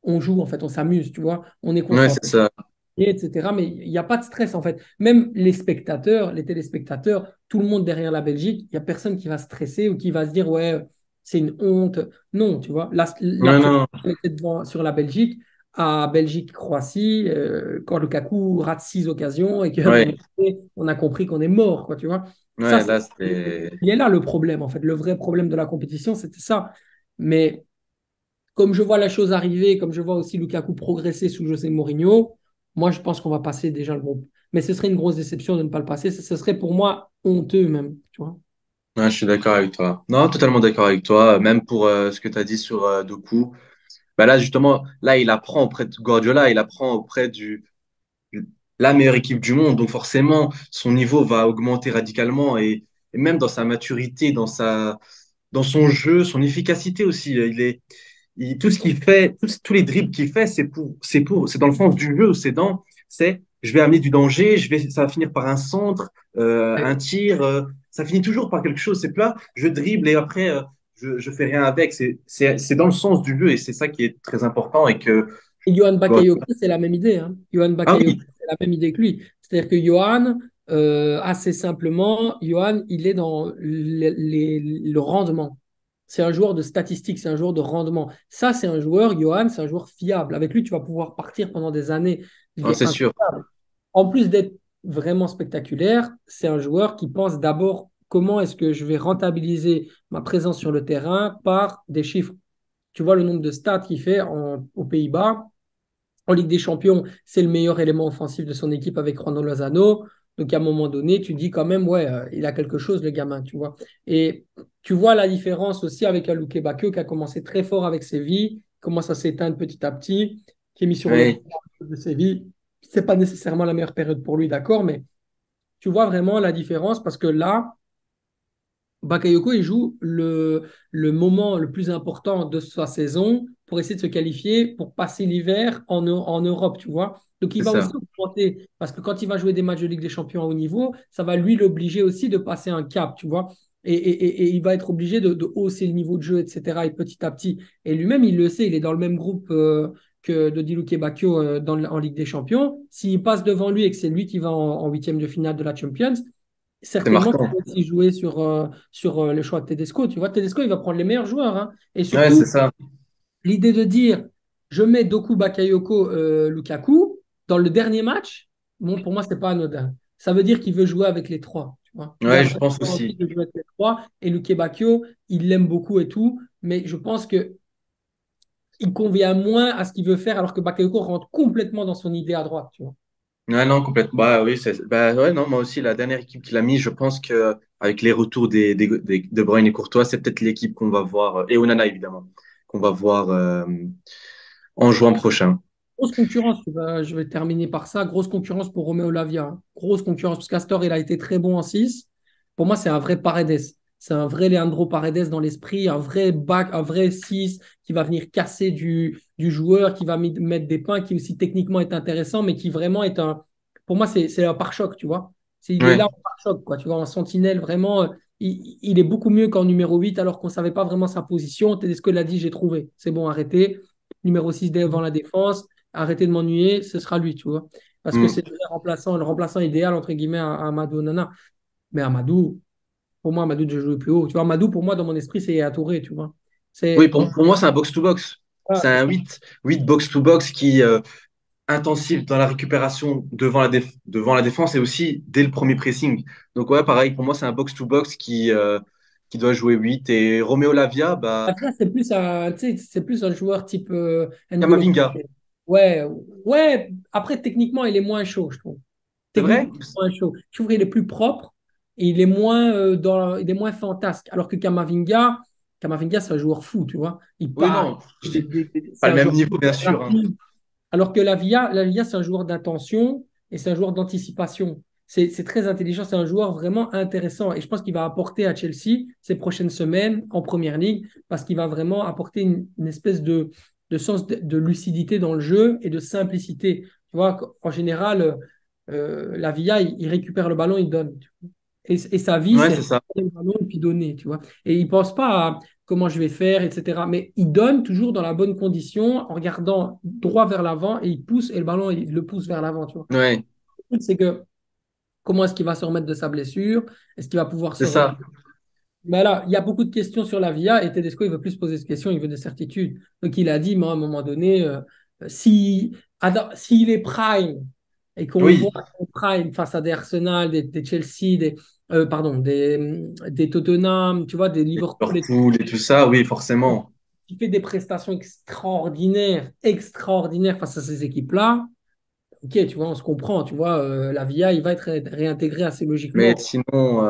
on joue, en fait, on s'amuse, tu vois, on est ouais, concentré, c'est ça. etc. Mais il n'y a pas de stress, en fait. Même les spectateurs, les téléspectateurs, tout le monde derrière la Belgique, il n'y a personne qui va stresser ou qui va se dire, ouais, c'est une honte. Non, tu vois. La Non, première non, fois qu'on était devant sur la Belgique, à Belgique-Croatie, quand Lukaku rate six occasions et qu'à un moment ouais, donné, on a compris qu'on est mort, quoi, tu vois. Ça, ouais, là, c'était. il est là le problème, en fait. Le vrai problème de la compétition, c'était ça. Mais comme je vois la chose arriver, comme je vois aussi Lukaku progresser sous José Mourinho, moi, je pense qu'on va passer déjà le groupe. Mais ce serait une grosse déception de ne pas le passer. Ce serait pour moi honteux même, tu vois. Ouais, je suis d'accord avec toi. Non, totalement d'accord avec toi. Même pour ce que tu as dit sur Doku. Bah là, justement, là, il apprend auprès de Guardiola, il apprend auprès la meilleure équipe du monde. Donc forcément, son niveau va augmenter radicalement et même dans sa maturité, dans son jeu, son efficacité aussi. Tout ce qu'il fait, tous les dribbles qu'il fait, c'est dans le sens du jeu. Je vais amener du danger, ça va finir par un centre, un tir. Ça finit toujours par quelque chose. C'est pas, je dribble et après, je fais rien avec. C'est dans le sens du jeu et c'est ça qui est très important et que, Et Johan bon, Bakayoko, c'est la même idée. Hein. Johan ah Bakayoko, oui, c'est la même idée que lui. C'est-à-dire que Johan, assez simplement, Johan, il est dans le rendement. C'est un joueur de statistiques, c'est un joueur de rendement. Ça, c'est un joueur, Johan, c'est un joueur fiable. Avec lui, tu vas pouvoir partir pendant des années. Il ah, est c'est sûr. incroyable. En plus d'être vraiment spectaculaire, c'est un joueur qui pense d'abord comment est-ce que je vais rentabiliser ma présence sur le terrain par des chiffres. Tu vois le nombre de stats qu'il fait aux Pays-Bas. En Ligue des Champions, c'est le meilleur élément offensif de son équipe avec Ronaldo Lozano. Donc, à un moment donné, tu dis quand même, ouais, il a quelque chose, le gamin, tu vois. Et tu vois la différence aussi avec un Luke Bakio qui a commencé très fort avec Séville, commence à s'éteindre petit à petit, qui est mis sur le banc Oui, de Séville. C'est pas nécessairement la meilleure période pour lui, d'accord, mais tu vois vraiment la différence parce que là, Bakayoko, il joue le moment le plus important de sa saison pour essayer de se qualifier pour passer l'hiver en Europe, tu vois. Donc, il c'est va aussi ça. augmenter parce que quand il va jouer des matchs de Ligue des Champions à haut niveau, ça va lui l'obliger aussi de passer un cap, tu vois. Et il va être obligé de hausser le niveau de jeu, etc. Et petit à petit. Et lui-même, il le sait, il est dans le même groupe que de Diluke Bakio en Ligue des Champions. S'il passe devant lui et que c'est lui qui va en huitième de finale de la Champions, C'est certainement qu'il marquant. va aussi jouer sur le choix de Tedesco. Tu vois, Tedesco, il va prendre les meilleurs joueurs. Hein. Et Ouais, c'est surtout, ça. l'idée de dire je mets Doku Bakayoko Lukaku dans le dernier match, bon, pour moi, c'est pas anodin. ça veut dire qu'il veut jouer avec les trois. Tu vois. Il a Ouais, je vraiment pense envie aussi. de jouer avec les trois. Et Luque Bacchio, il l'aime beaucoup et tout, mais je pense que il convient moins à ce qu'il veut faire, alors que Bakayoko rentre complètement dans son idée à droite. Tu vois. Ouais, non, complètement. Bah oui, bah ouais, non, moi aussi, la dernière équipe qu'il a mis, je pense que avec les retours De Bruyne et Courtois, c'est peut-être l'équipe qu'on va voir, et Onana évidemment, qu'on va voir en juin prochain. Grosse concurrence, je vais terminer par ça. Grosse concurrence pour Romeo Lavia, hein. Grosse concurrence, parce qu'Astor, il a été très bon en 6. Pour moi, c'est un vrai Paredes. C'est un vrai Leandro Paredes dans l'esprit, un vrai back, un vrai 6 qui va venir casser du joueur, qui va mettre des pains, qui aussi techniquement est intéressant, mais qui vraiment est un. Pour moi, c'est un pare-choc, tu vois. Il est là Ouais. en pare-choc, quoi. Tu vois, en sentinelle, vraiment, il est beaucoup mieux qu'en numéro 8, alors qu'on ne savait pas vraiment sa position. Tedesco l'a dit, j'ai trouvé. C'est bon, arrêtez. Numéro 6 devant la défense, arrêtez de m'ennuyer, ce sera lui, tu vois. Parce que c'est Mm. le remplaçant idéal, entre guillemets, à Amadou Nana. Mais Amadou, pour moi, Amadou, je joue plus haut. Tu vois, Amadou, pour moi, dans mon esprit, c'est Yaya Touré, tu vois. Oui, C'est pour moi, c'est un box-to-box. voilà, C'est c'est un ça. 8 box-to-box qui intensif dans la récupération devant la défense et aussi dès le premier pressing. Donc ouais, pareil, pour moi, c'est un box-to-box qui doit jouer 8. Et Romeo Lavia, bah, Après, tu sais, c'est plus un joueur type N'Golo Kamavinga. Kanté. Ouais, ouais. Après, techniquement, il est moins chaud, je trouve. C'est vrai? Techniquement, il est moins chaud. Je trouve qu'il est plus propre et il est moins fantasque. Alors que Kamavinga, c'est un joueur fou, tu vois. Il Oui, part. non, je dis C'est pas le un même joueur niveau, bien sûr, hein. rapide. Alors que la Via, c'est un joueur d'intention et c'est un joueur d'anticipation. C'est très intelligent, c'est un joueur vraiment intéressant. Et je pense qu'il va apporter à Chelsea ces prochaines semaines en Première Ligue parce qu'il va vraiment apporter une espèce de sens de lucidité dans le jeu et de simplicité. Tu vois, en général, la Via, il récupère le ballon, il donne. Et sa vie, Ouais, c'est c'est ça. récupérer le ballon et puis donner, tu vois. Et il ne pense pas à comment je vais faire, etc. Mais il donne toujours dans la bonne condition, en regardant droit vers l'avant, et il pousse, et le ballon, il le pousse vers l'avant, tu vois. Ouais, Le truc, c'est que comment est-ce qu'il va se remettre de sa blessure? Est-ce qu'il va pouvoir c'est se ça. remettre? Mais là, il y a beaucoup de questions sur la VIA, et Tedesco, il veut plus se poser de questions, il veut des certitudes. Donc il a dit, moi, à un moment donné, si, s'il est prime, et qu'on le voit Oui, en prime face à des Arsenal, des Chelsea, pardon, des Tottenham, tu vois, des Liverpool, Liverpool et tout ça, oui, forcément. qui fait des prestations extraordinaires, extraordinaires face à ces équipes-là, ok, tu vois, on se comprend, tu vois, la VIA, il va être réintégré assez Mais logiquement. sinon,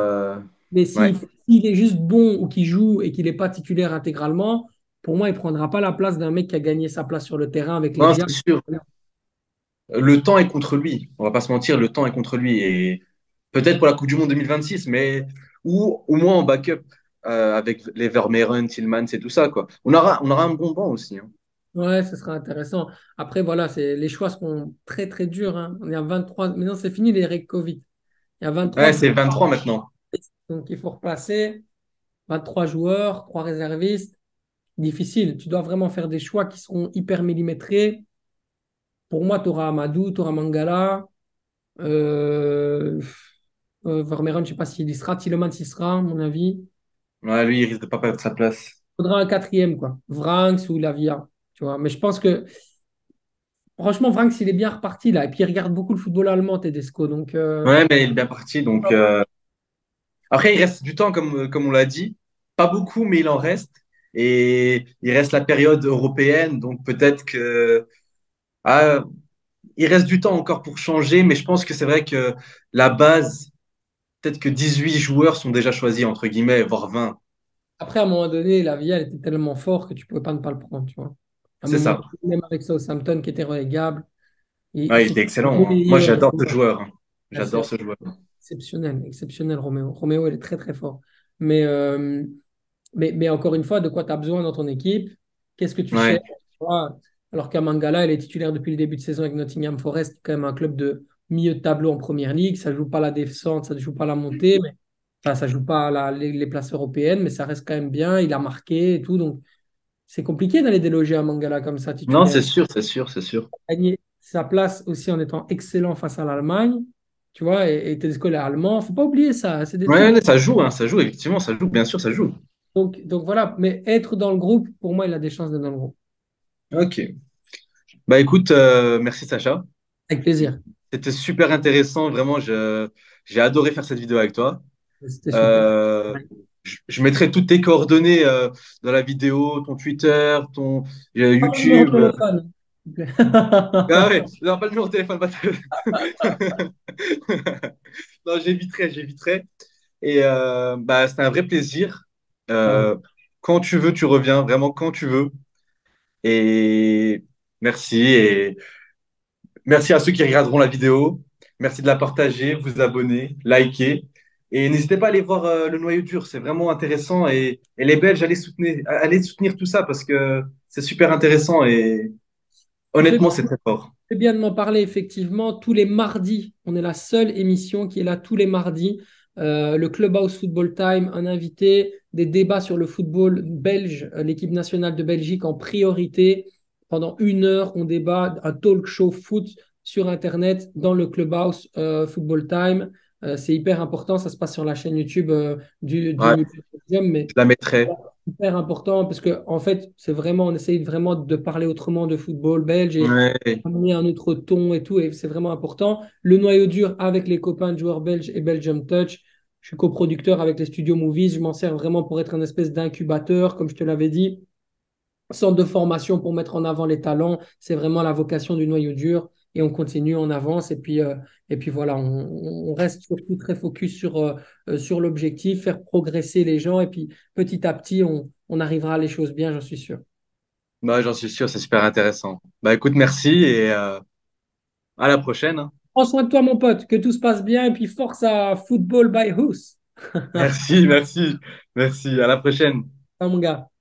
Mais ouais. s'il est juste bon ou qu'il joue et qu'il n'est pas titulaire intégralement, pour moi, il ne prendra pas la place d'un mec qui a gagné sa place sur le terrain avec les Non, VIA. c'est sûr. Le temps est contre lui. On va pas se mentir, le temps est contre lui. Et peut-être pour la Coupe du Monde 2026, mais ou au moins en backup avec les Vermeeren, Tillmans et tout ça, quoi. On aura un bon banc aussi, hein. Ouais, ce sera intéressant. Après, voilà, les choix seront très, très durs, hein. On est à 23. Maintenant, c'est fini les règles Covid. Il y a 23 Ouais, joueurs. c'est 23 maintenant. Donc, il faut replacer 23 joueurs, 3 réservistes. Difficile. Tu dois vraiment faire des choix qui seront hyper millimétrés. Pour moi, tu auras Amadou, tu auras Mangala. Euh, Vermeeren, je ne sais pas s'il y sera. Tielemans, il sera, à mon avis. Ouais, lui, il risque de pas perdre sa place. Il faudra un quatrième, quoi. Vranks ou Lavia. Tu vois. Mais je pense que, franchement, Vranks, il est bien reparti là. Et puis, il regarde beaucoup le football allemand, Tedesco. Donc, Ouais, mais il est bien parti. Donc après, il reste du temps, comme on l'a dit. Pas beaucoup, mais il en reste. Et il reste la période européenne, donc peut-être que ah, il reste du temps encore pour changer, mais je pense que c'est vrai que la base, peut-être que 18 joueurs sont déjà choisis, entre guillemets, voire 20. après, à un moment donné, Lavia, elle était tellement fort que tu ne pouvais pas ne pas le prendre. Tu vois. À un C'est moment ça. donné, même avec Southampton, qui était relégable, il Ouais, il s'est était excellent, hein. Moi, meilleur. j'adore ce joueur, hein. Ouais, c'est J'adore ce joueur. exceptionnel, exceptionnel, Roméo. Roméo, il est très, très fort. Mais, euh, mais encore une fois, de quoi tu as besoin dans ton équipe? Qu'est-ce que tu cherches? Ouais. Tu vois. Alors qu'à Mangala, elle est titulaire depuis le début de saison avec Nottingham Forest, quand même un club de milieu de tableau en première ligue. Ça ne joue pas la descente, ça ne joue pas la montée, mais enfin, ça ne joue pas les places européennes, mais ça reste quand même bien. Il a marqué et tout. Donc, c'est compliqué d'aller déloger à Mangala comme ça, Non, titulaire. c'est sûr, c'est sûr, c'est sûr. Gagner sa place aussi en étant excellent face à l'Allemagne. Tu vois, et Tedesco est allemand. Faut pas oublier ça. C'est des trucs. Ouais, ça joue, hein, ça joue, effectivement, ça joue, bien sûr, ça joue. Donc voilà, mais être dans le groupe, pour moi, il a des chances d'être dans le groupe. Ok. Bah écoute, merci Sacha. Avec plaisir. C'était super intéressant. Vraiment, j'ai adoré faire cette vidéo avec toi. C'était super. Euh, je mettrai toutes tes coordonnées dans la vidéo, ton Twitter, ton Pas mon numéro de YouTube. téléphone. Ah ouais, non, pas le numéro de téléphone. Pas Non, j'éviterai, j'éviterai. Et bah, c'était un vrai plaisir. Pareil. Euh, Quand tu veux, tu reviens, vraiment quand tu veux. Et merci. Et merci à ceux qui regarderont la vidéo. Merci de la partager, vous abonner, liker. Et n'hésitez pas à aller voir le noyau dur, c'est vraiment intéressant. Et les Belges, allez soutenir tout ça parce que c'est super intéressant et Tu fais honnêtement, c'est très fort. C'est bien de m'en parler, effectivement. Tous les mardis, on est la seule émission qui est là tous les mardis. Le Clubhouse Football Time, un invité, des débats sur le football belge, l'équipe nationale de Belgique en priorité. Pendant 1 heure, on débat un talk show foot sur Internet dans le Clubhouse Football Time. C'est hyper important, ça se passe sur la chaîne YouTube du Ouais, Nippo Belgium, je mais la mettrai. hyper important parce que en fait, c'est vraiment, on essaye vraiment de parler autrement de football belge et Ouais. amener un autre ton et tout, et c'est vraiment important. Le noyau dur avec les copains de joueurs belges et Belgium Touch. Je suis coproducteur avec les studios Movies. Je m'en sers vraiment pour être un espèce d'incubateur, comme je te l'avais dit, centre de formation pour mettre en avant les talents. C'est vraiment la vocation du noyau dur. Et on continue, on avance. Et puis voilà, on reste surtout très focus sur l'objectif, faire progresser les gens. Et puis petit à petit, on arrivera à les choses bien, j'en suis sûr. Bah, j'en suis sûr, c'est super intéressant. Bah écoute, merci et à la prochaine, hein. Prends soin de toi, mon pote, que tout se passe bien. Et puis force à Football by Hoos. Merci, merci, merci. À la prochaine. Ciao, mon gars.